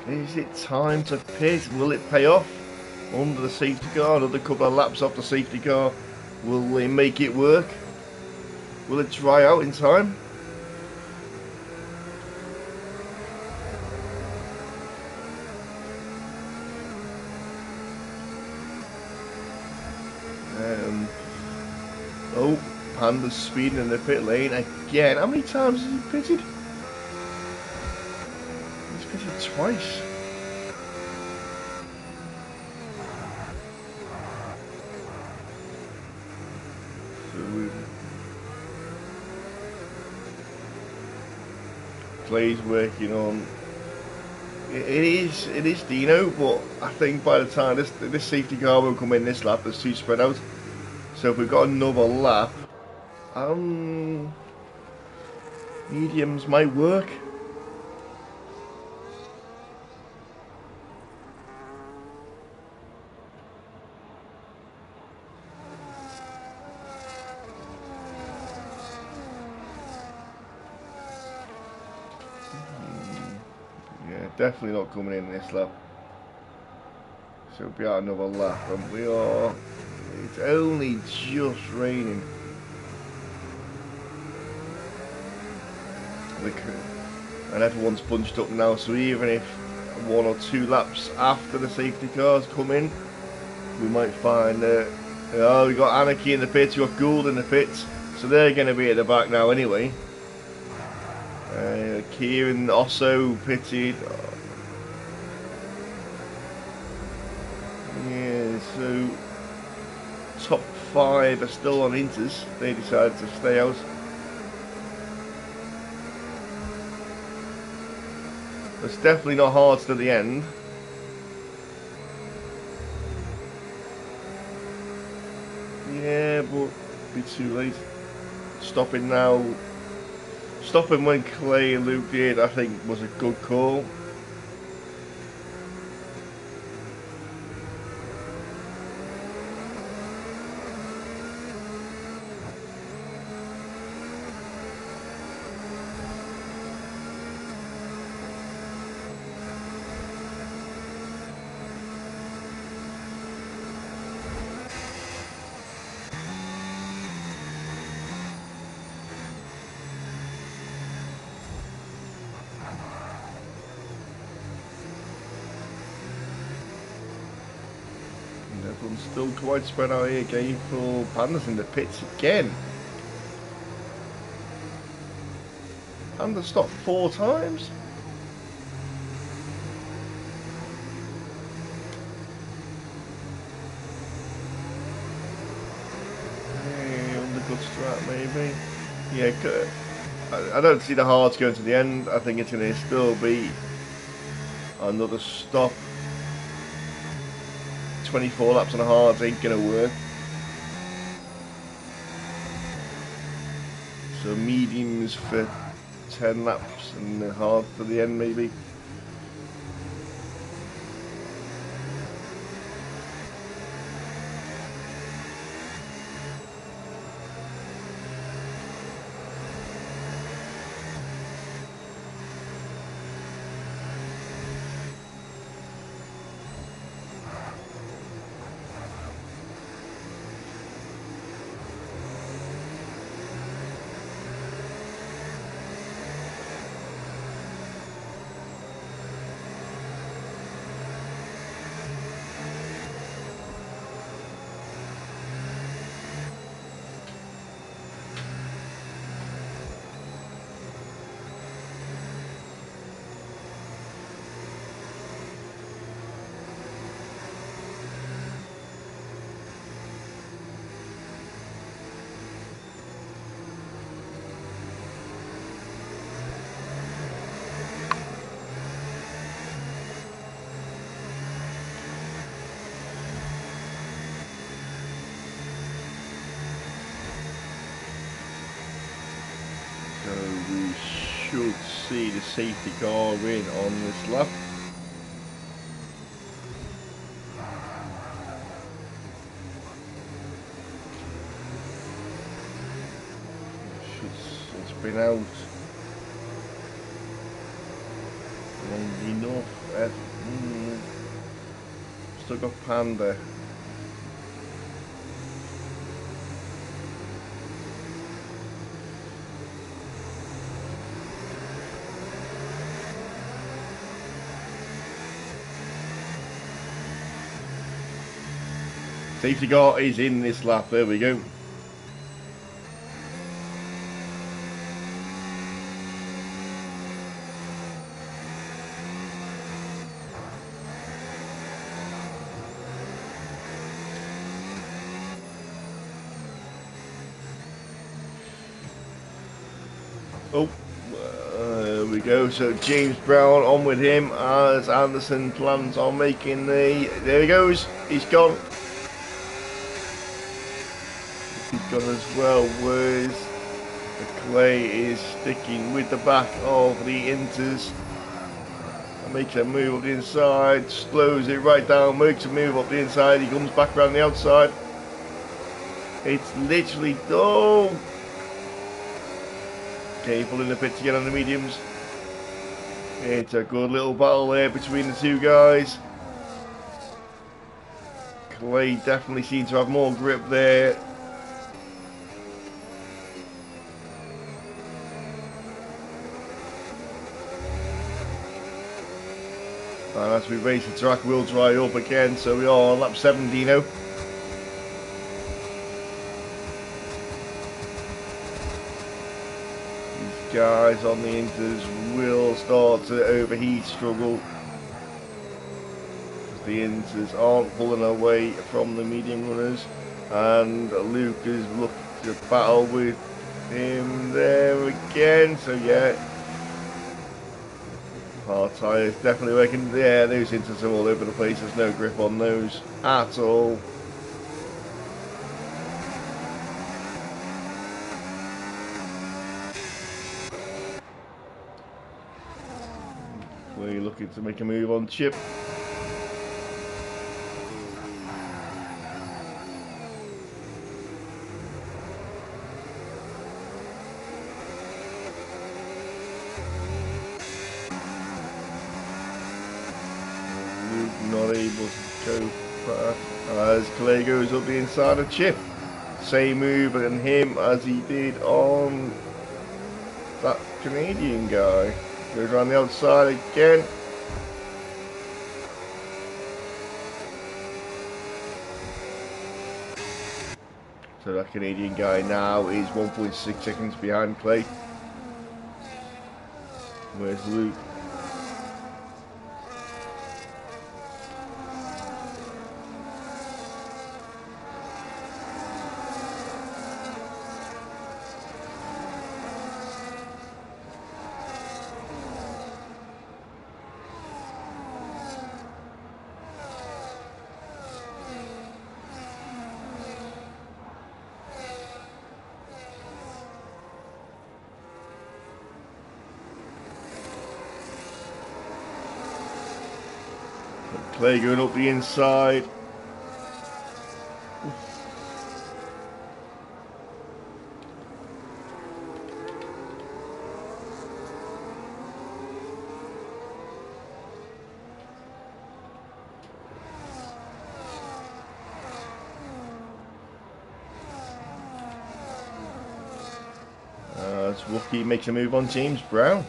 Is it time to pit? Will it pay off? Under the safety car, another couple of laps off the safety car. Will they make it work? Will it dry out in time? Oh, Panda's speeding in the pit lane again. How many times has he pitted? Twice. So Clay's working on. It is Dino, but I think by the time this safety car will come in this lap, there's two spread out. So if we've got another lap, mediums might work. Definitely not coming in this lap. So we'll be out another lap, and we are. It's only just raining. And everyone's bunched up now, so even if 1 or 2 laps after the safety cars come in, we might find oh, we got Anarchy in the pits, we got Gould in the pits, so they're going to be at the back now anyway. Kieran also pitted. Yeah, so top 5 are still on inters. They decided to stay out. It's definitely not hard to the end. Yeah, but be too late. Stopping now. Stopping when Clay and Luke did, I think, was a good call. Everyone's still quite spread out here. Game for Pandas in the pits again. And they stopped 4 times. Hey, undercut strat maybe. Yeah, I don't see the hards going to the end. I think it's going to still be another stop. 24 laps on the hards ain't gonna work. So mediums for 10 laps and the hard for the end maybe. we should see the safety car win on this lap. It's been out long enough. Still got Panda. Safety car is in this lap. There we go. Oh, there we go. So James Brown on with him as Anderson plans on making the. There he goes. He's gone. He's gone as well. Whereas Clay is sticking with the back of the Inters. Makes a move up the inside, slows it right down, makes a move up the inside. He comes back around the outside. It's literally careful in the pit to get on the mediums. It's a good little battle there between the two guys. Clay definitely seems to have more grip there. And as we race the track, we'll dry up again. So we are on lap 7, Dino. These guys on the Inters will start to overheat struggle. The Inters aren't pulling away from the medium runners. And Luke is looking to battle with him there again. So yeah. Hard tyres definitely working. Yeah, those Inters are all over the place. There's no grip on those at all. We're looking to make a move on Chip. Not able to go past as Clay goes up the inside of Chip. Same move on him as he did on that Canadian guy. Goes around the outside again. So that Canadian guy now is 1.6 seconds behind Clay. Where's Luke? Clay going up the inside. As Wookie makes a move on James Brown.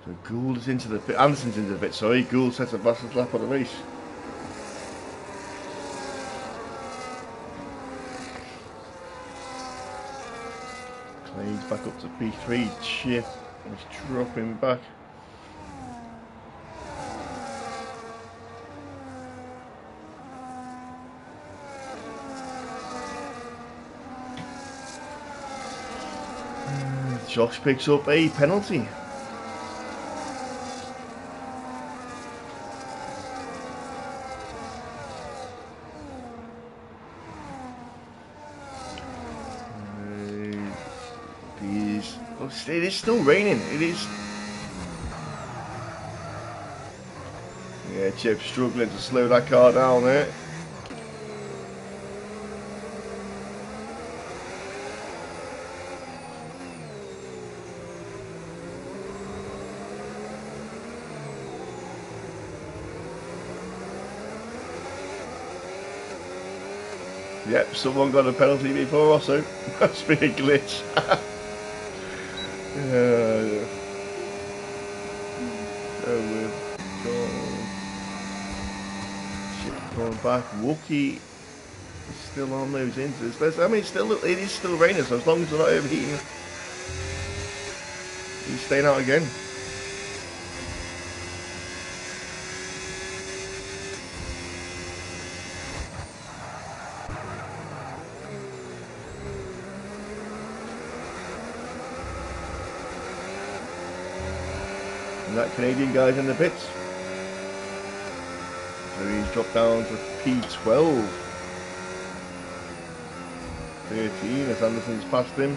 So Gould is into the pit. Anderson's into the pit, sorry. Gould sets a fastest lap of the race. Clay's back up to P3. Chip is dropping back. Josh picks up a penalty. It is still raining. It is. Yeah, Chip's struggling to slow that car down there. Yep, someone got a penalty before also. Must be a glitch. Yeah. So we've going back. Wookie is still on those inters. I mean, it is still raining, so as long as they're not overheating, he's staying out again. And that Canadian guy's in the pits. So he's dropped down to P12. 13 as Anderson's passed him.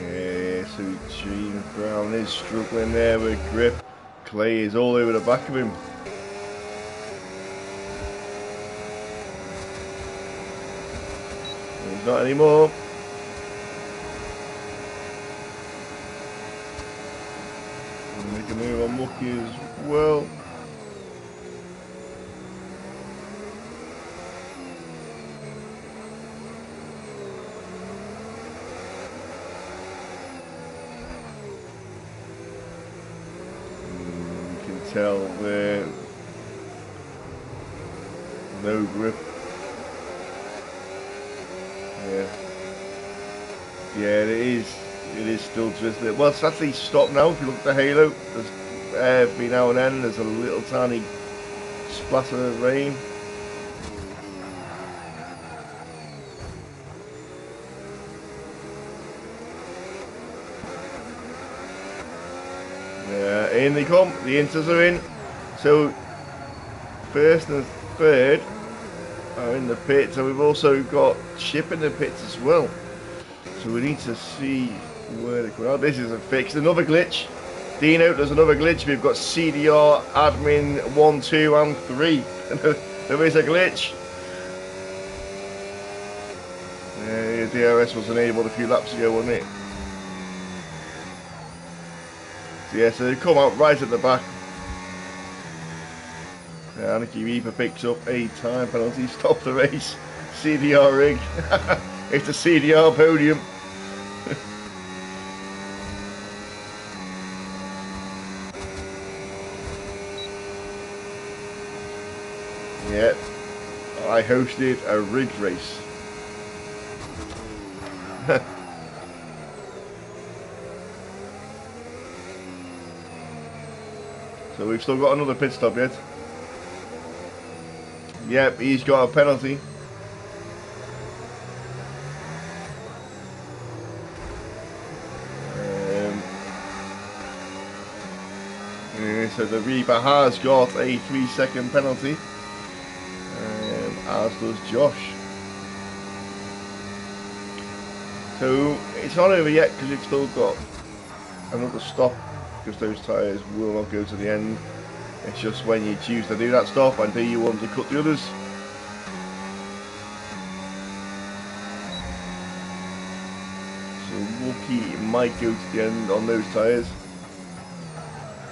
Yeah, so Gene Brown is struggling there with grip. Clay is all over the back of him. He's not anymore. Make a move on Wookie as well. You can tell there, no grip. Yeah, it is still drizzling. Well, it's actually stopped now. If you look at the halo, there's every now and then there's a little tiny splatter of rain. Yeah, in they come. The inters are in. So first and third are in the pits, and we've also got Chip in the pits as well. So we need to see where they come out. This is a fix. Another glitch. Dino, there's another glitch. We've got CDR admin 1, 2 and 3. There is a glitch. Yeah, DRS was enabled a few laps ago, wasn't it? So yeah, so they come out right at the back. Yeah, Aniki Reaper picks up a time penalty. Stop the race. CDR rig. It's a CDR podium. Yeah, I hosted a rigged race. So we've still got another pit stop yet. Yep, he's got a penalty. So the Reaper has got a 3-second penalty, as does Josh. So it's not over yet because you've still got another stop, because those tyres will not go to the end. It's just when you choose to do that stop and do you want to cut the others. So Wookie might go to the end on those tyres.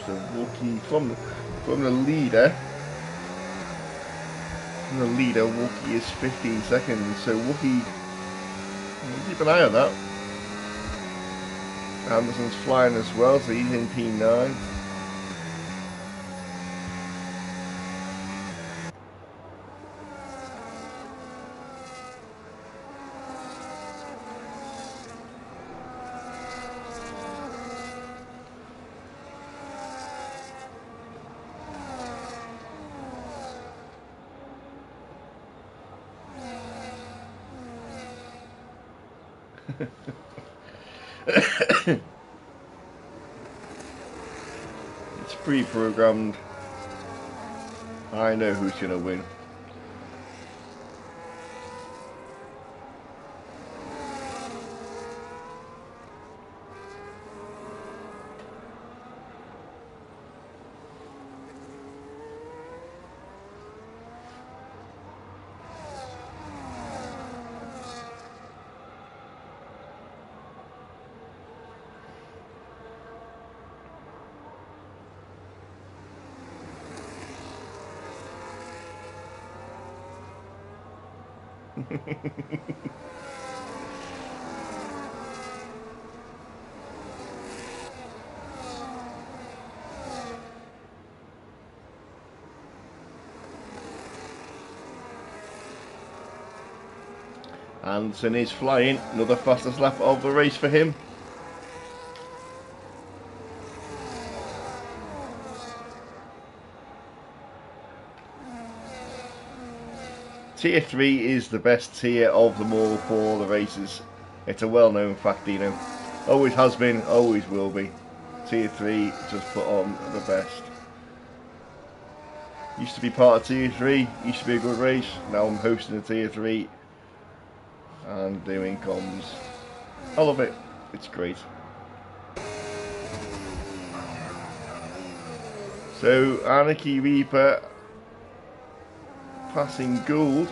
So Wookie from the leader. From the leader, Wookie is 15 seconds. So Wookie, keep an eye on that. Anderson's flying as well, so he's in P9. It's pre-programmed. I know who's gonna win. Anderson is flying. Another fastest lap of the race for him. Tier 3 is the best tier of them all for the races. It's a well-known fact, Dino. Always has been, always will be. Tier 3 just put on the best. Used to be part of Tier 3, used to be a good race. Now I'm hosting a Tier 3. And doing comms. I love it. It's great. So Anarchy Reaper passing Gould.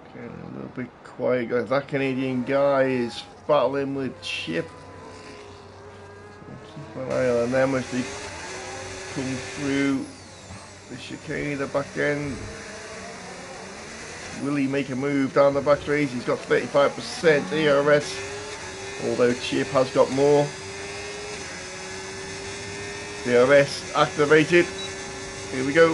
Okay, a little bit quiet, guys. That Canadian guy is battling with Chip. Keep an eye on them as they come through the chicane, the back end. Will he make a move down the back straight? He's got 35% ERS, although Chip has got more. DRS activated. Here we go.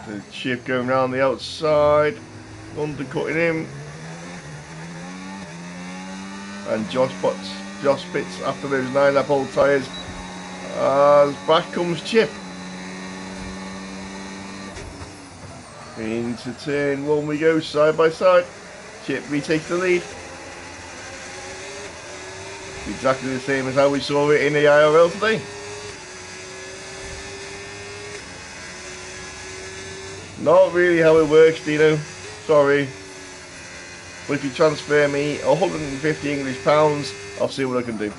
So Chip going around the outside, undercutting him. And Josh Pitts after those 9-lap old tyres. Back comes Chip. Into turn 1 we go, side by side. Chip retakes the lead. Exactly the same as how we saw it in the IRL today. Not really how it works, Dino. Sorry. But if you transfer me 150 English pounds, I'll see what I can do.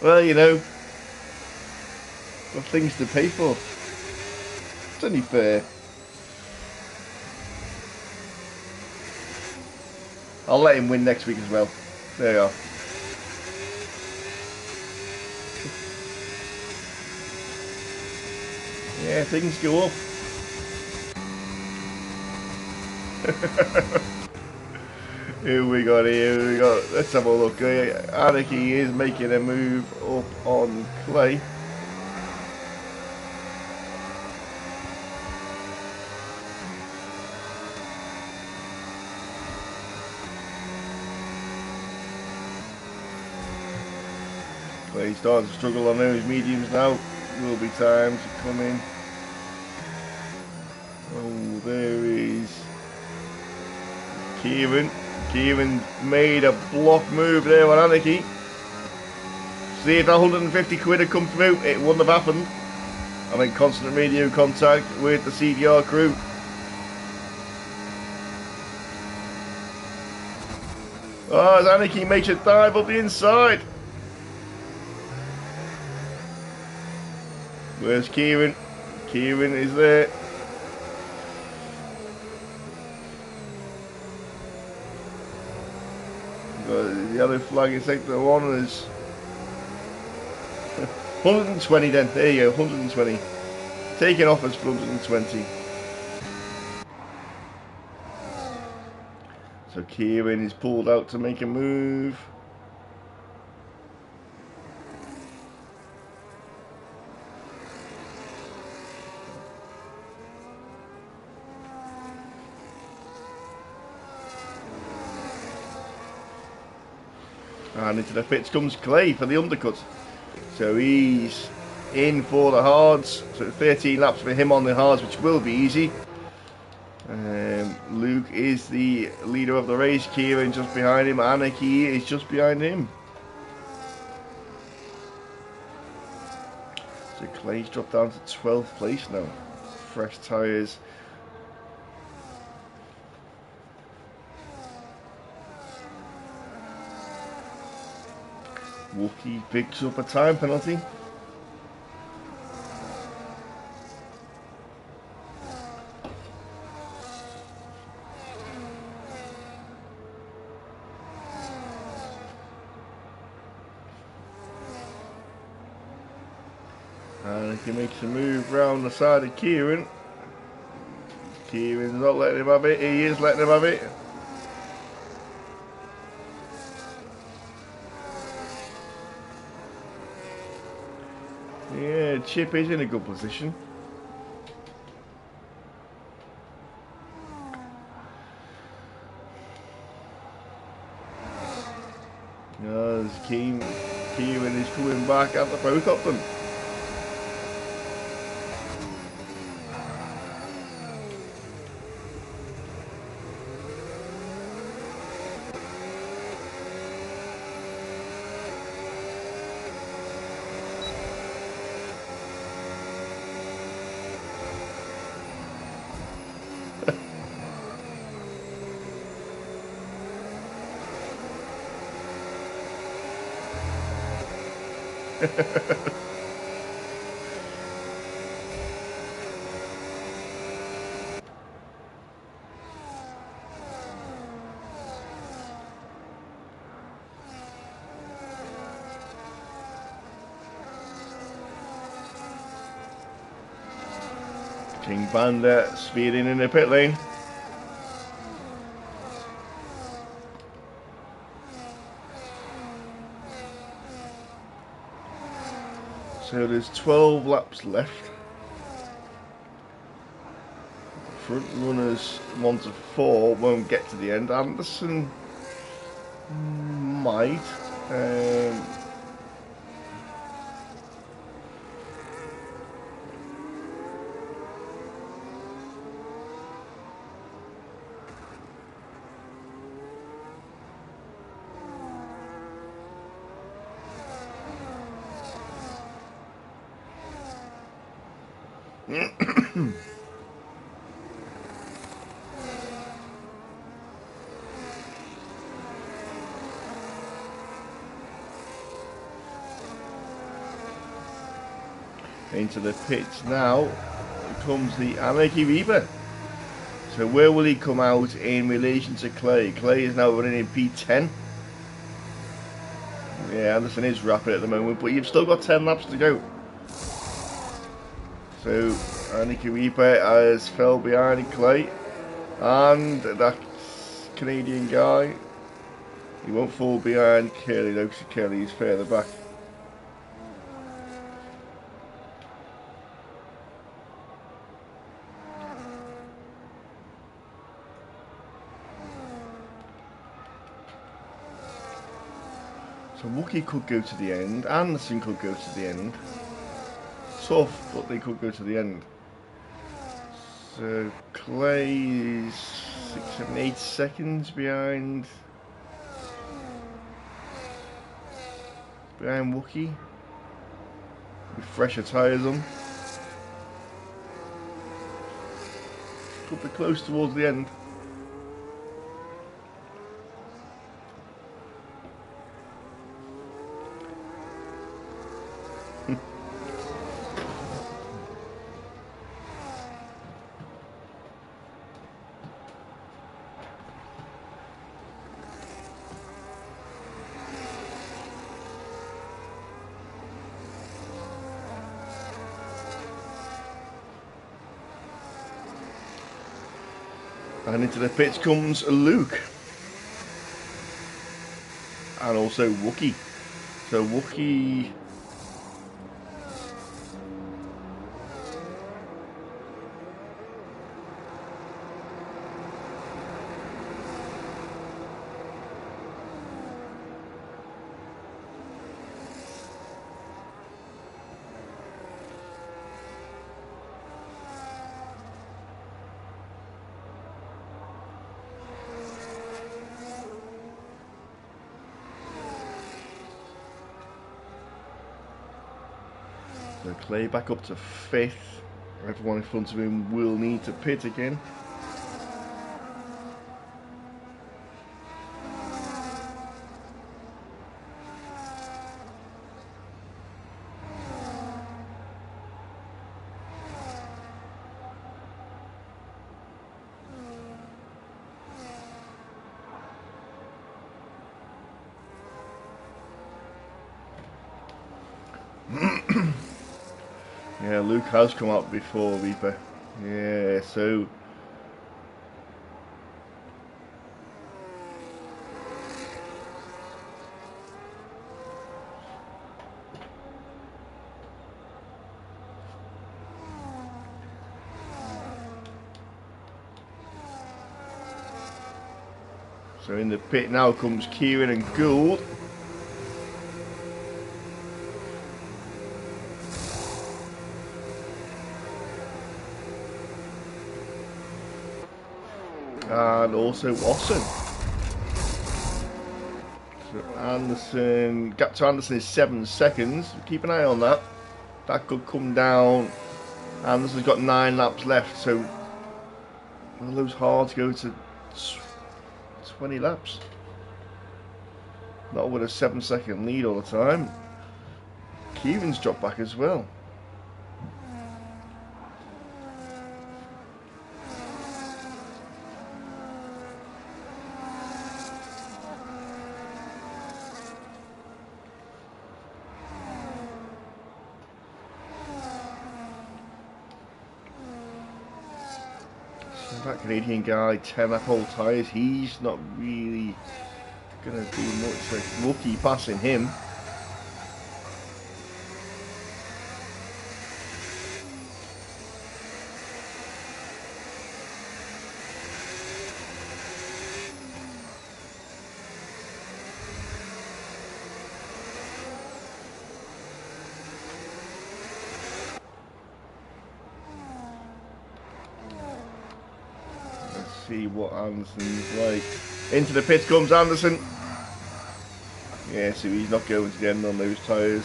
Well, you know, got things to pay for. It's only fair. I'll let him win next week as well. There you are. Yeah, things go up. Here we got. Let's have a look. Anarchy is making a move up on Clay. Clay starting to struggle on those mediums now. Will be time to come in. Oh, there is Kieran. Kieran made a block move there on Anarchy. See if that 150 quid had come through, it wouldn't have happened. I'm in constant radio contact with the CDR crew. Oh, as Anarchy makes a dive up the inside. Where's Kieran? Kieran is there. The yellow flag in sector 1 is 120 then. There you go, 120. Taking offers for 120. So Kieran is pulled out to make a move. And into the pits comes Clay for the undercut. So he's in for the hards. So 13 laps for him on the hards, which will be easy. Luke is the leader of the race. Kieran just behind him. Anarchy is just behind him. So Clay's dropped down to 12th place now. Fresh tyres. Wookie picks up a time penalty. And he makes a move round the side of Kieran. Kieran's not letting him have it. He is letting him have it. Yeah, Chip is in a good position. As Kieran is coming back at the both of them. King Bandit speeding in the pit lane. So there's 12 laps left. Front runners 1 to 4 won't get to the end. Anderson might. Into the pits now comes the Anarchy Reaper. So where will he come out in relation to Clay? Clay is now running in P10. Yeah, Anderson is rapid at the moment, but you've still got 10 laps to go. So Anarchy Reaper has fell behind Clay, and that Canadian guy, he won't fall behind Curly though, because Curly is further back. So Wookie could go to the end, Anderson could go to the end. Tough, but they could go to the end. So Clay is 6, 7, 8 seconds behind Wookie, with fresher tyres on. Could be close towards the end. And into the pits comes Luke. And also Wookie. So Wookie... So Clay back up to 5th. Everyone in front of him will need to pit again. Yeah, Luke has come out before Reaper. Yeah, so in the pit now comes Kieran and Gould. And also Austin. So Anderson, gap to Anderson is 7 seconds. Keep an eye on that. That could come down. Anderson's got 9 laps left, so one of those hard to go to 20 laps. Not with a 7-second lead all the time. Kieran's dropped back as well. That Canadian guy, 10-lap old tyres, he's not really going to do much. So Wookie passing him. See what Anderson's like. Into the pits comes Anderson. Yeah, so he's not going to the end on those tyres.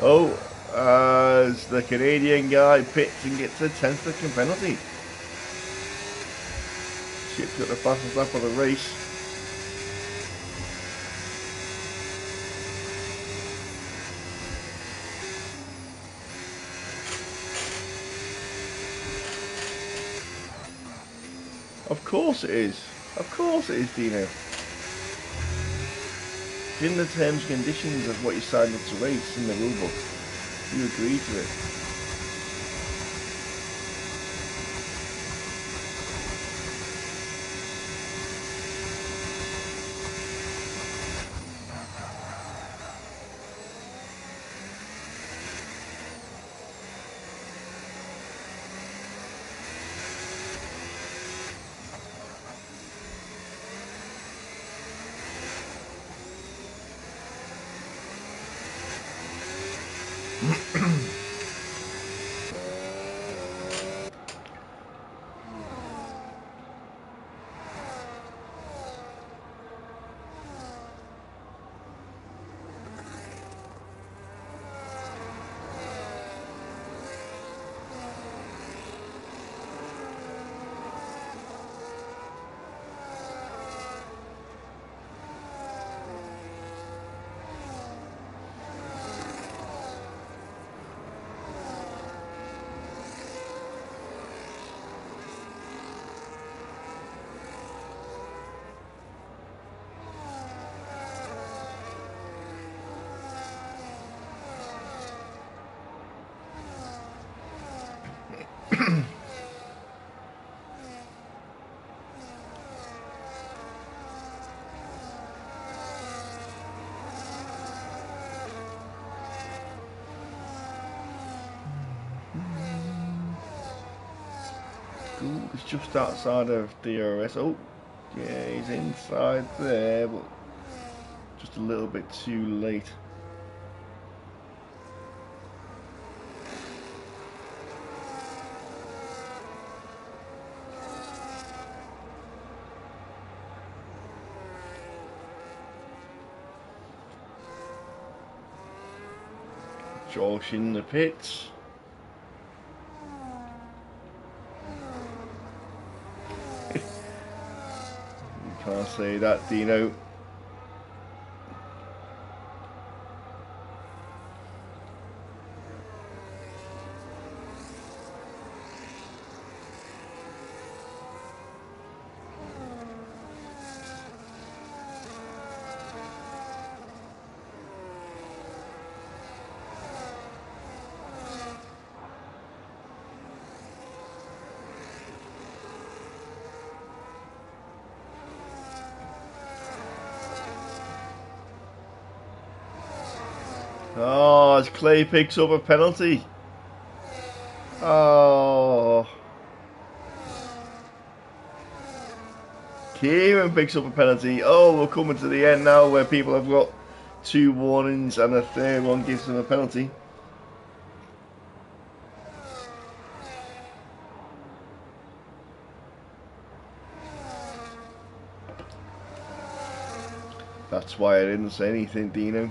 Oh, as the Canadian guy pits and gets a 10-second penalty. Chip's got the fastest lap of the race. Of course it is. Of course it is, Dino. It's in the terms and conditions of what you signed up to race in the rulebook. You agree to it. He's just outside of DRS. Oh, yeah, he's inside there, but just a little bit too late. Josh in the pits. You can't say that, Dino. Oh, as Clay picks up a penalty. Oh. Kieran picks up a penalty. Oh, we're coming to the end now where people have got 2 warnings and a third one gives them a penalty. That's why I didn't say anything, Dino.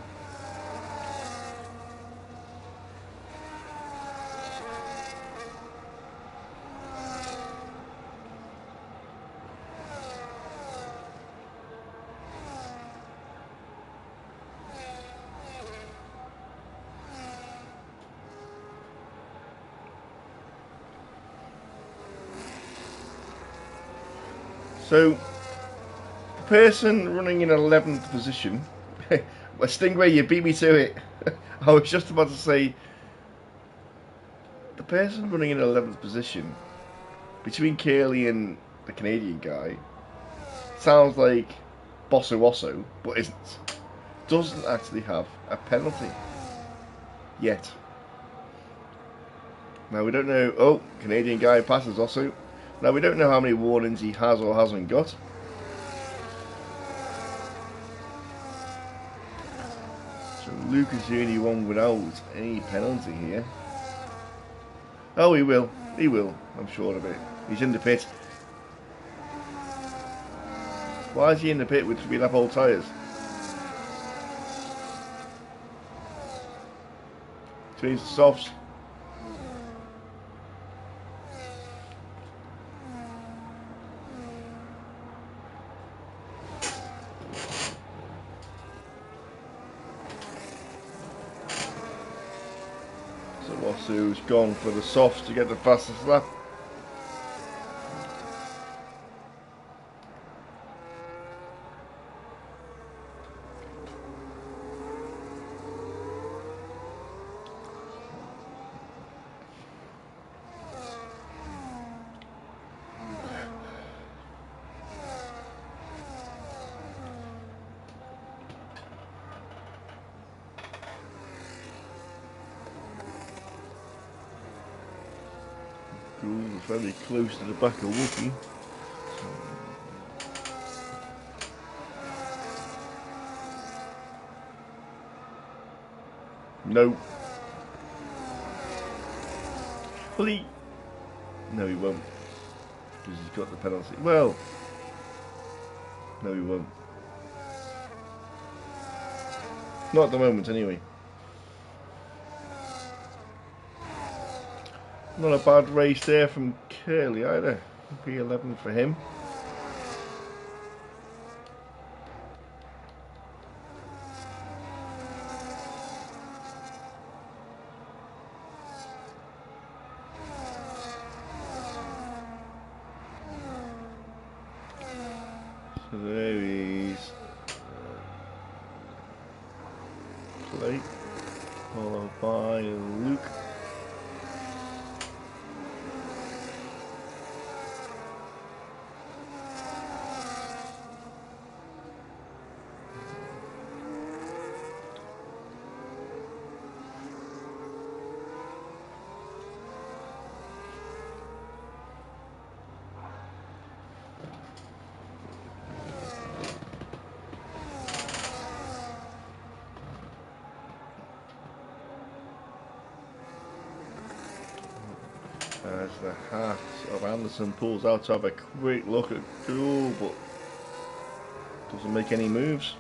So, the person running in 11th position, Stingray, you beat me to it. I was just about to say, the person running in 11th position, between Curly and the Canadian guy, sounds like Bosso Osso, but isn't. Doesn't actually have a penalty. Yet. Now we don't know, oh, Canadian guy passes Osso. Now we don't know how many warnings he has or hasn't got. So Luke is the only one without any penalty here. Oh, he will. He will. I'm sure of it. He's in the pit. Why is he in the pit with 3 lap old tyres? Change the softs. So Lossu's gone for the softs to get the fastest lap. Fairly close to the back of Wookie. No. Well, no, he won't. Because he's got the penalty. Well, no, he won't. Not at the moment, anyway. Not a bad race there from Curly either. P11 for him. So there he is. Clay, followed by Luke. As the hat of Anderson pulls out to have a quick look at Gould, but doesn't make any moves.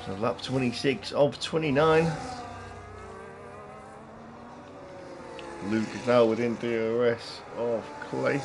So lap 26 of 29. Luke is now within DRS of Clay.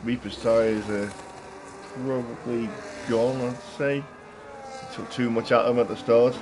Reaper's tyres are probably gone, I'd say. Took too much out of them at the start.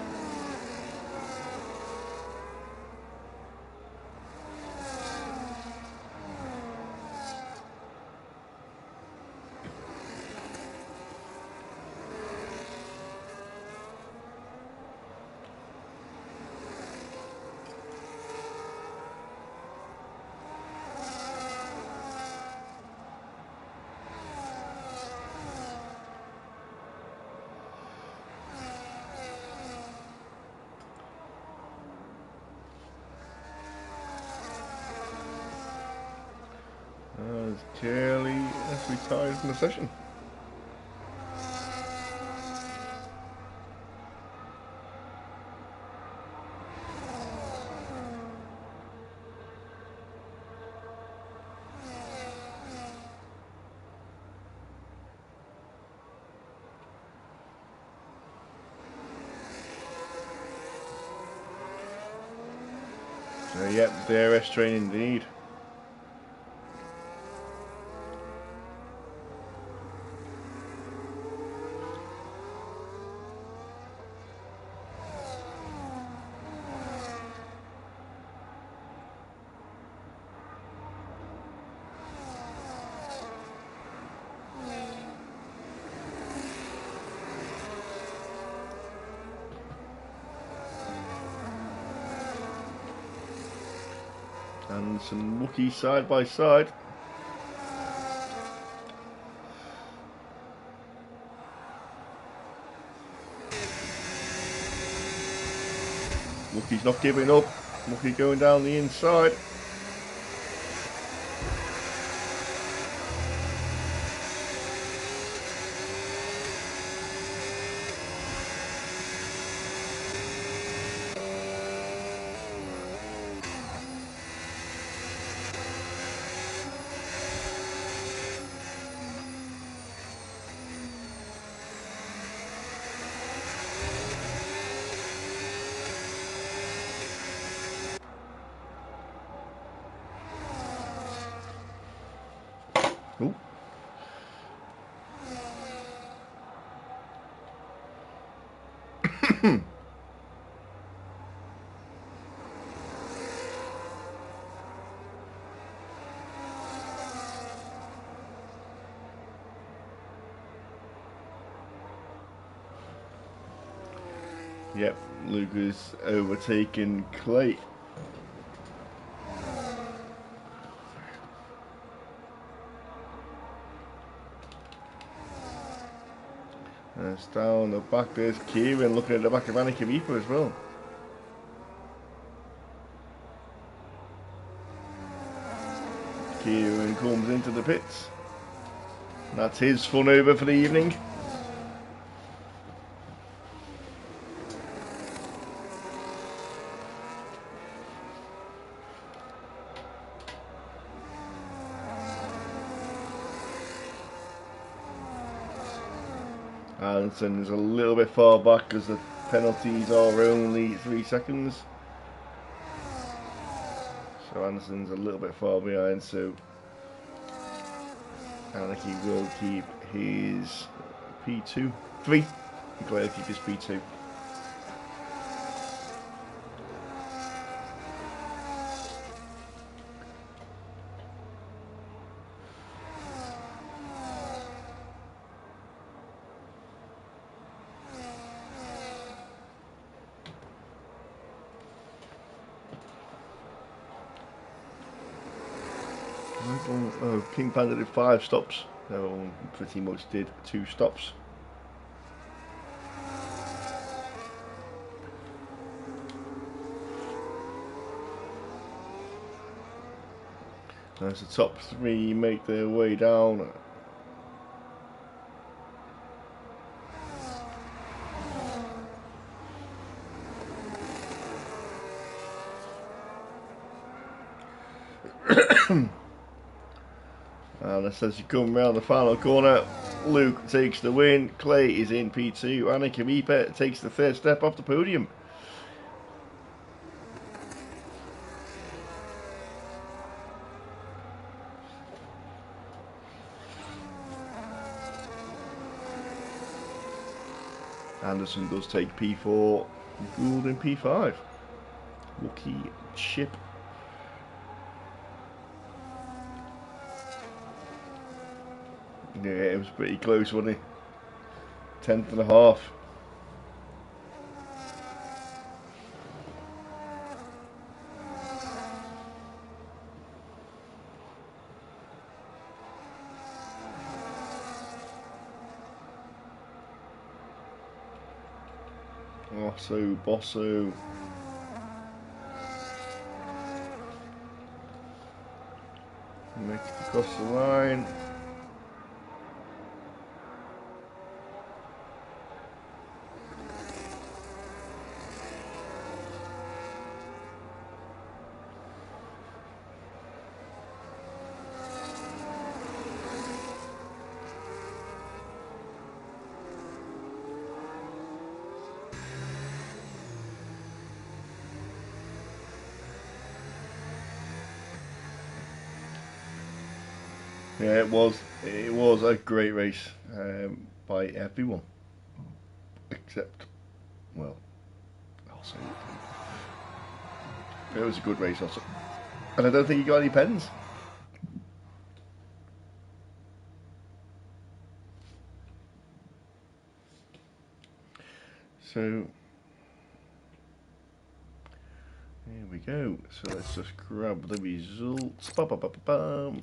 Kelly has retired from the session. So yep, DRS train indeed. And some Wookiees side by side. Wookie's not giving up. Wookie going down the inside. Ooh. Yep, Luke has overtaken Clay. And it's down the back, there's Kieran looking at the back of Annika Reaper as well. Kieran comes into the pits. That's his fun over for the evening. Anderson is a little bit far back because the penalties are only 3 seconds. So Anderson's a little bit far behind, so Anarchy will keep his P2. 3. Glad to keep his P2. Oh, King Panda did 5 stops. No, pretty much did 2 stops. As the top 3 make their way down. And as you come round the final corner, Luke takes the win. Clay is in P2. Annika Reaper takes the 3rd step off the podium. Anderson does take P4. Gould in P5. Lucky chip. Yeah, it was pretty close, wasn't it? 10th and a half. Bosso. Make it across the line. Yeah, it was a great race by everyone, except, well, I'll say it was a good race also, and I don't think he got any pens. So here we go. So let's just grab the results.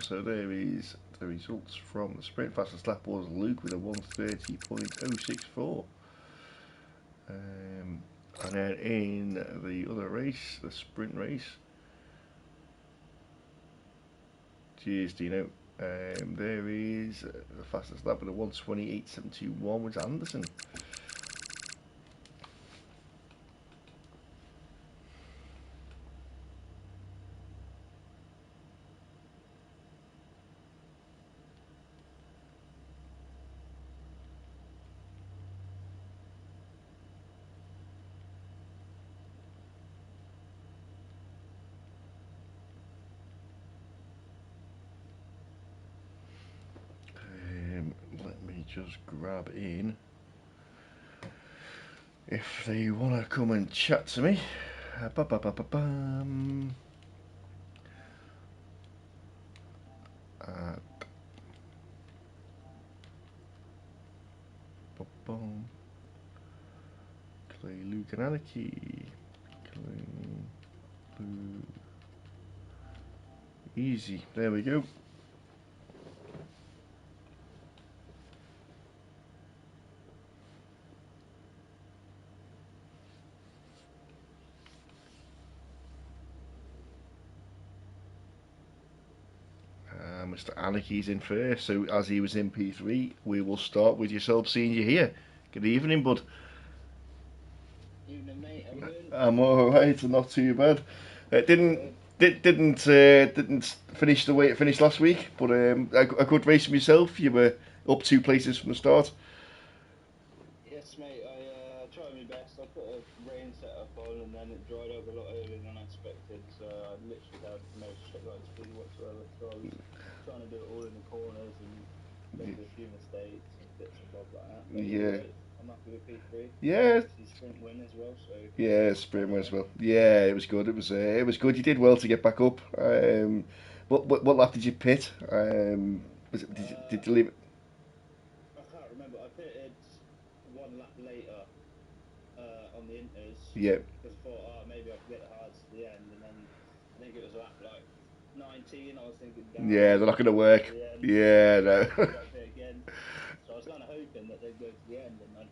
So there is the results from the sprint. Fastest lap was Luke with a 1:30.064. And then in the other race, the sprint race, cheers Dino, there is the fastest lap with a 1:28.721 was Anderson. Let me just grab in if they want to come and chat to me. Clay, Luke and Anarchy. Clay, Luke. Easy, there we go. Mr. Anarchy's in first, so as he was in P3, we will start with yourself seeing you here. Good evening, bud. Evening, mate. How you doing? I'm alright, not too bad. Didn't finish the way it finished last week, but a good race for myself. You were up 2 places from the start. on, and then it dried up a lot earlier than I expected. So I literally had no shotgun speed whatsoever. So I was trying to do it all in the corners and making a few mistakes and bits and bobs like that. But Yeah. I'm happy with P3. Yeah. Obviously sprint win as well. So Yeah, sprint as well. Yeah, it was good. It was good. You did well to get back up. What lap did you pit? Did you leave it? I can't remember. I pitted one lap later on the inters Yeah. because I thought, oh, maybe I can get the hards to the end, and then I think it was lap like 19. I was thinking, damn, Yeah, maybe they're I not going can to get this to work. the end. Yeah, Yeah, no. so I got to pit again. So I was kind of hoping that they'd go to the end and I'd,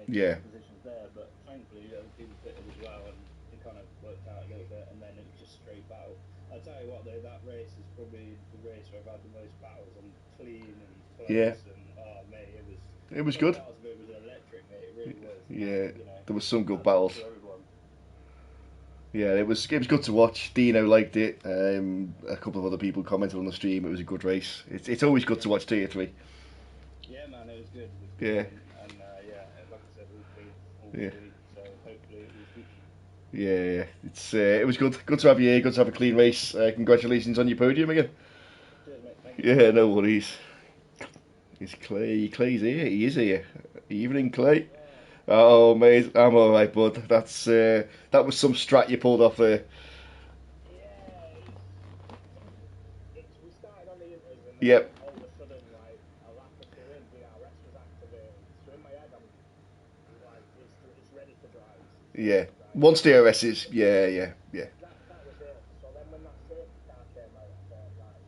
make a Yeah. few positions there. But thankfully, other people pitted as well, and it kind of worked out a little bit. And then it was just straight battle. I'll tell you what, though, that race is probably the race where I've had the most battles and clean and Yeah. close. And oh, mate, it was It was some good. parts of it was electric, mate. It really was. Yeah, And there was some good hats off battles. to everyone. Yeah, it was good to watch. Dino liked it. A couple of other people commented on the stream. It was a good race. It's always good to watch Tier 3. Yeah, man, it was good. It was good, Yeah, and yeah, like I said, all clean, all yeah, sweet. So hopefully it will feature. yeah. It was good to have you here. Good to have a clean race. Congratulations on your podium again. Cheers, mate. Thank you. Yeah, no worries. It's Clay. Clay's here. He is here. Evening, Clay. Oh, Oh, mate, I'm all right, bud. That was some strat you pulled off there. yeah, we started on the inters, and then Yep. all of a sudden, like a lap or two in, DRS was activated. So in my head, I'm like, it's ready to drive. It's ready Yeah. to drive. Once So DRS is. Yeah, yeah, yeah. that was it. So then when that safety car came out, I thought, right,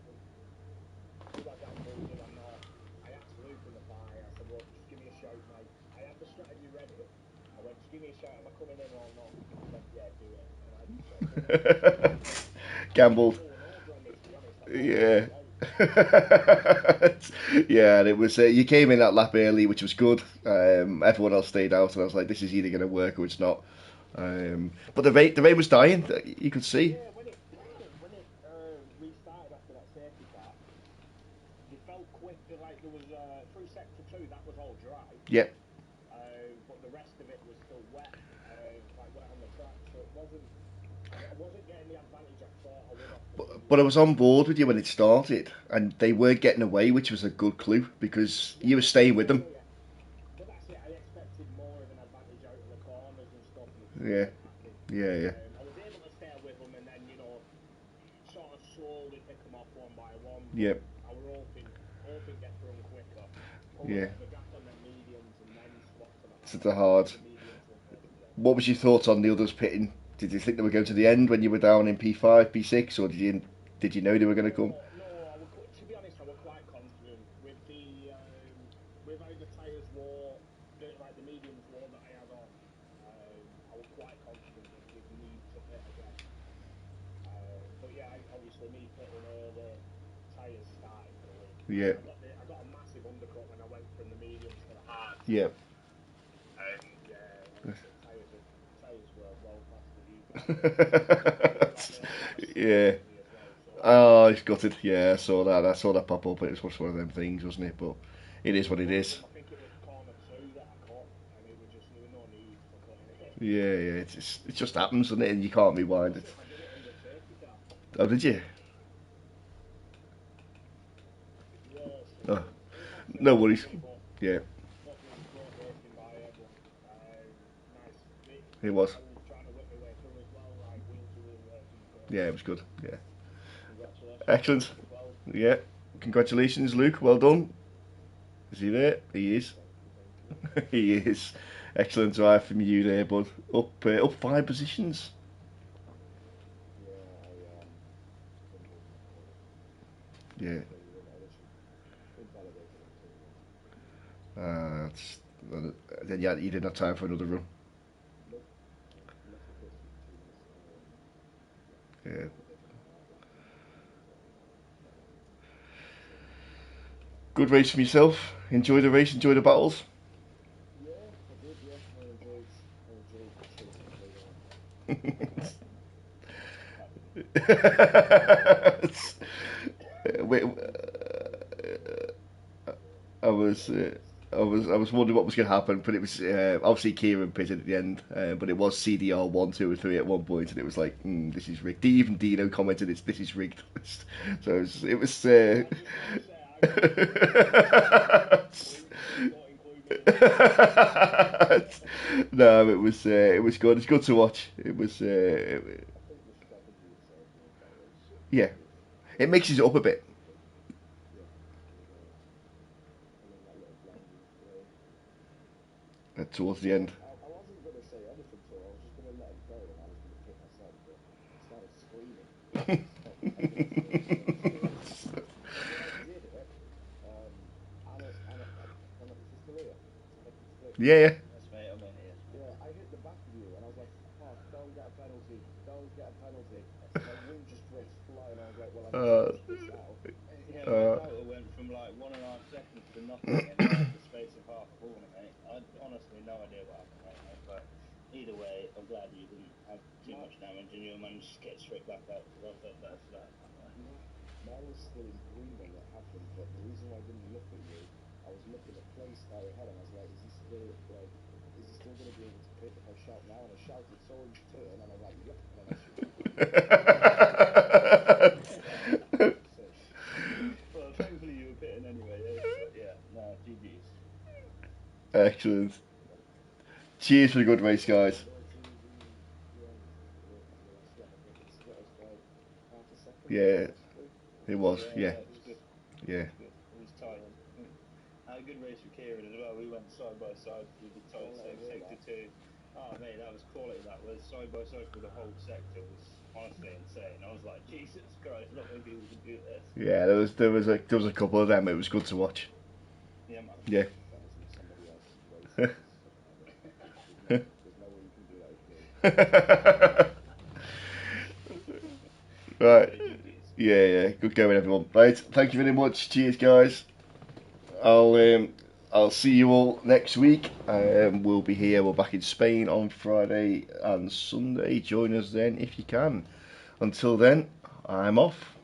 do I gamble? Do I not? I asked Luke in the bar. I said, look, just give me a shout, mate. I had the strategy ready. I went, just give me a shout. Am I coming in or not? He went, yeah, do it. And I sort of done that. I was just Gambled. pulling over on me, to be honest. I thought I was Yeah. going out. Yeah, and it was you came in that lap early, which was good. Everyone else stayed out, and I was like, "This is either going to work or it's not." But the rain was dying. You could see. Yeah, when it restarted after that safety car, they felt quick. Like there was through sector 2, that was all dry, Yep. but the rest of it was still wet, like wet on the track. So it wasn't. I wasn't getting the advantage I thought I would off the But I mediums. was on board with you when it started, and they weren't getting away, which was a good clue because you were staying with them. Yeah. But that's it. I expected more of an advantage out of the corners and stuff, and it just Yeah, wasn't happening. yeah, yeah, I was able to stay with them, and then sort of slowly pick them off one by one. But yeah, I was hoping get through them quicker, pull a yeah. bit of a gap on them mediums, and then swap to the To the hards. hard. Because the mediums were good. Yeah. What was your thoughts on the others pitting? Did you think they were going to the end when you were down in P5, P6, or did you know they were going to come? No. To be honest, I was quite confident with with how the tyres wore, like the mediums wore that I had on. I was quite confident that they'd need to pit again. But yeah, obviously me pitting early, tyres started going. Yeah, I got a massive undercut when I went from the mediums to the hards. yeah. And yeah, honestly, tyres were well past the view guide. Luckily, they got me on a slight Yeah. early as well, so Oh, it's gutted. Yeah, I saw that. I saw that pop up. It was just one of them things, wasn't it? But it is what it one of is. them. I think it was corner 2 that I cut, and there was no need for cutting it. Yeah, yeah. It just happens, doesn't it? And you can't rewind it. Imagine if I did it under safety car. Oh, did you? Yeah, Oh, it was obviously no lucky for worries. me, but Yeah, great racing by everyone. Nice. it was. I was trying to whip my way through as well, like wheel to wheel racing was great. Yeah, it was good. Yeah, Congratulations to excellent. Luke as well. Yeah, congratulations, Luke. Well done. Is he there? He is. Thank you. He is. Excellent drive from you there, bud. Up 5 positions. Yeah, I stumbled in that corner. Yeah. I literally invalidated on turn one. That's, then you didn't have time for another run. Nope. Left the pits for 2 minutes. Yeah, Yeah. invalidated on the hard lap. Good race from yourself. Enjoy the race. Enjoy the battles. Yeah, I did. Yeah, I enjoyed chasing Clay down. Apart from Wait, I was. I was wondering what was going to happen, but it was obviously Kieran pitted at the end, but it was CDR 1, 2, and 3 at one point, and it was like, this is rigged. Even Dino commented, this is rigged." So it was. No, it was good. It's good to watch. It was yeah. It mixes it up a bit towards the end. I wasn't going to say anything to her. I was just going to let him go, and I was going to pick myself. But I started screaming. I did it. Anna, is this Maria? Yeah, Yes, mate, I'm in here. Yeah, I hit the back of you, and I was like, "Fuck, don't get a penalty. Don't get a penalty." My wing just went flying. I was like, "Well, I yeah. need to push this out." Yeah, my motor went from like 1.5 seconds to nothing in like the space of half a corner, mate. I honestly no idea what happened, mate. But either way, I'm glad you didn't have too much damage and you managed to get straight back up because I felt bad for that. Mine was still in green when it happened, but the reason why I didn't look at you, I was looking at Playstar ahead, and I was like, is he still going to be able to pit if I shout now? And I shouted, "So in turn," and I'm like, "Yep," and then I shoot. Well, thankfully you were pitting anyway, eh? But yeah, no, GG's. Excellent. Cheers for the good race, guys. Yeah, it was. Yeah, Yeah, it was good. yeah. It was good. It was tight. Had a good race with Kieran as well. We went side by side through the tight sector 2. Oh mate, that was quality. That was side by side through the whole sector. It was honestly insane. I was like, Jesus Christ, not many people can do this. Yeah, there was a couple of them. It was good to watch. Yeah, man. Yeah. That was in somebody else's races. There's no way you can do that with me. Right. GG's. Yeah. Good going, everyone. Right. Thank you very much. Cheers, guys. I'll see you all next week. We'll be here. We're back in Spain on Friday and Sunday. Join us then if you can. Until then, I'm off.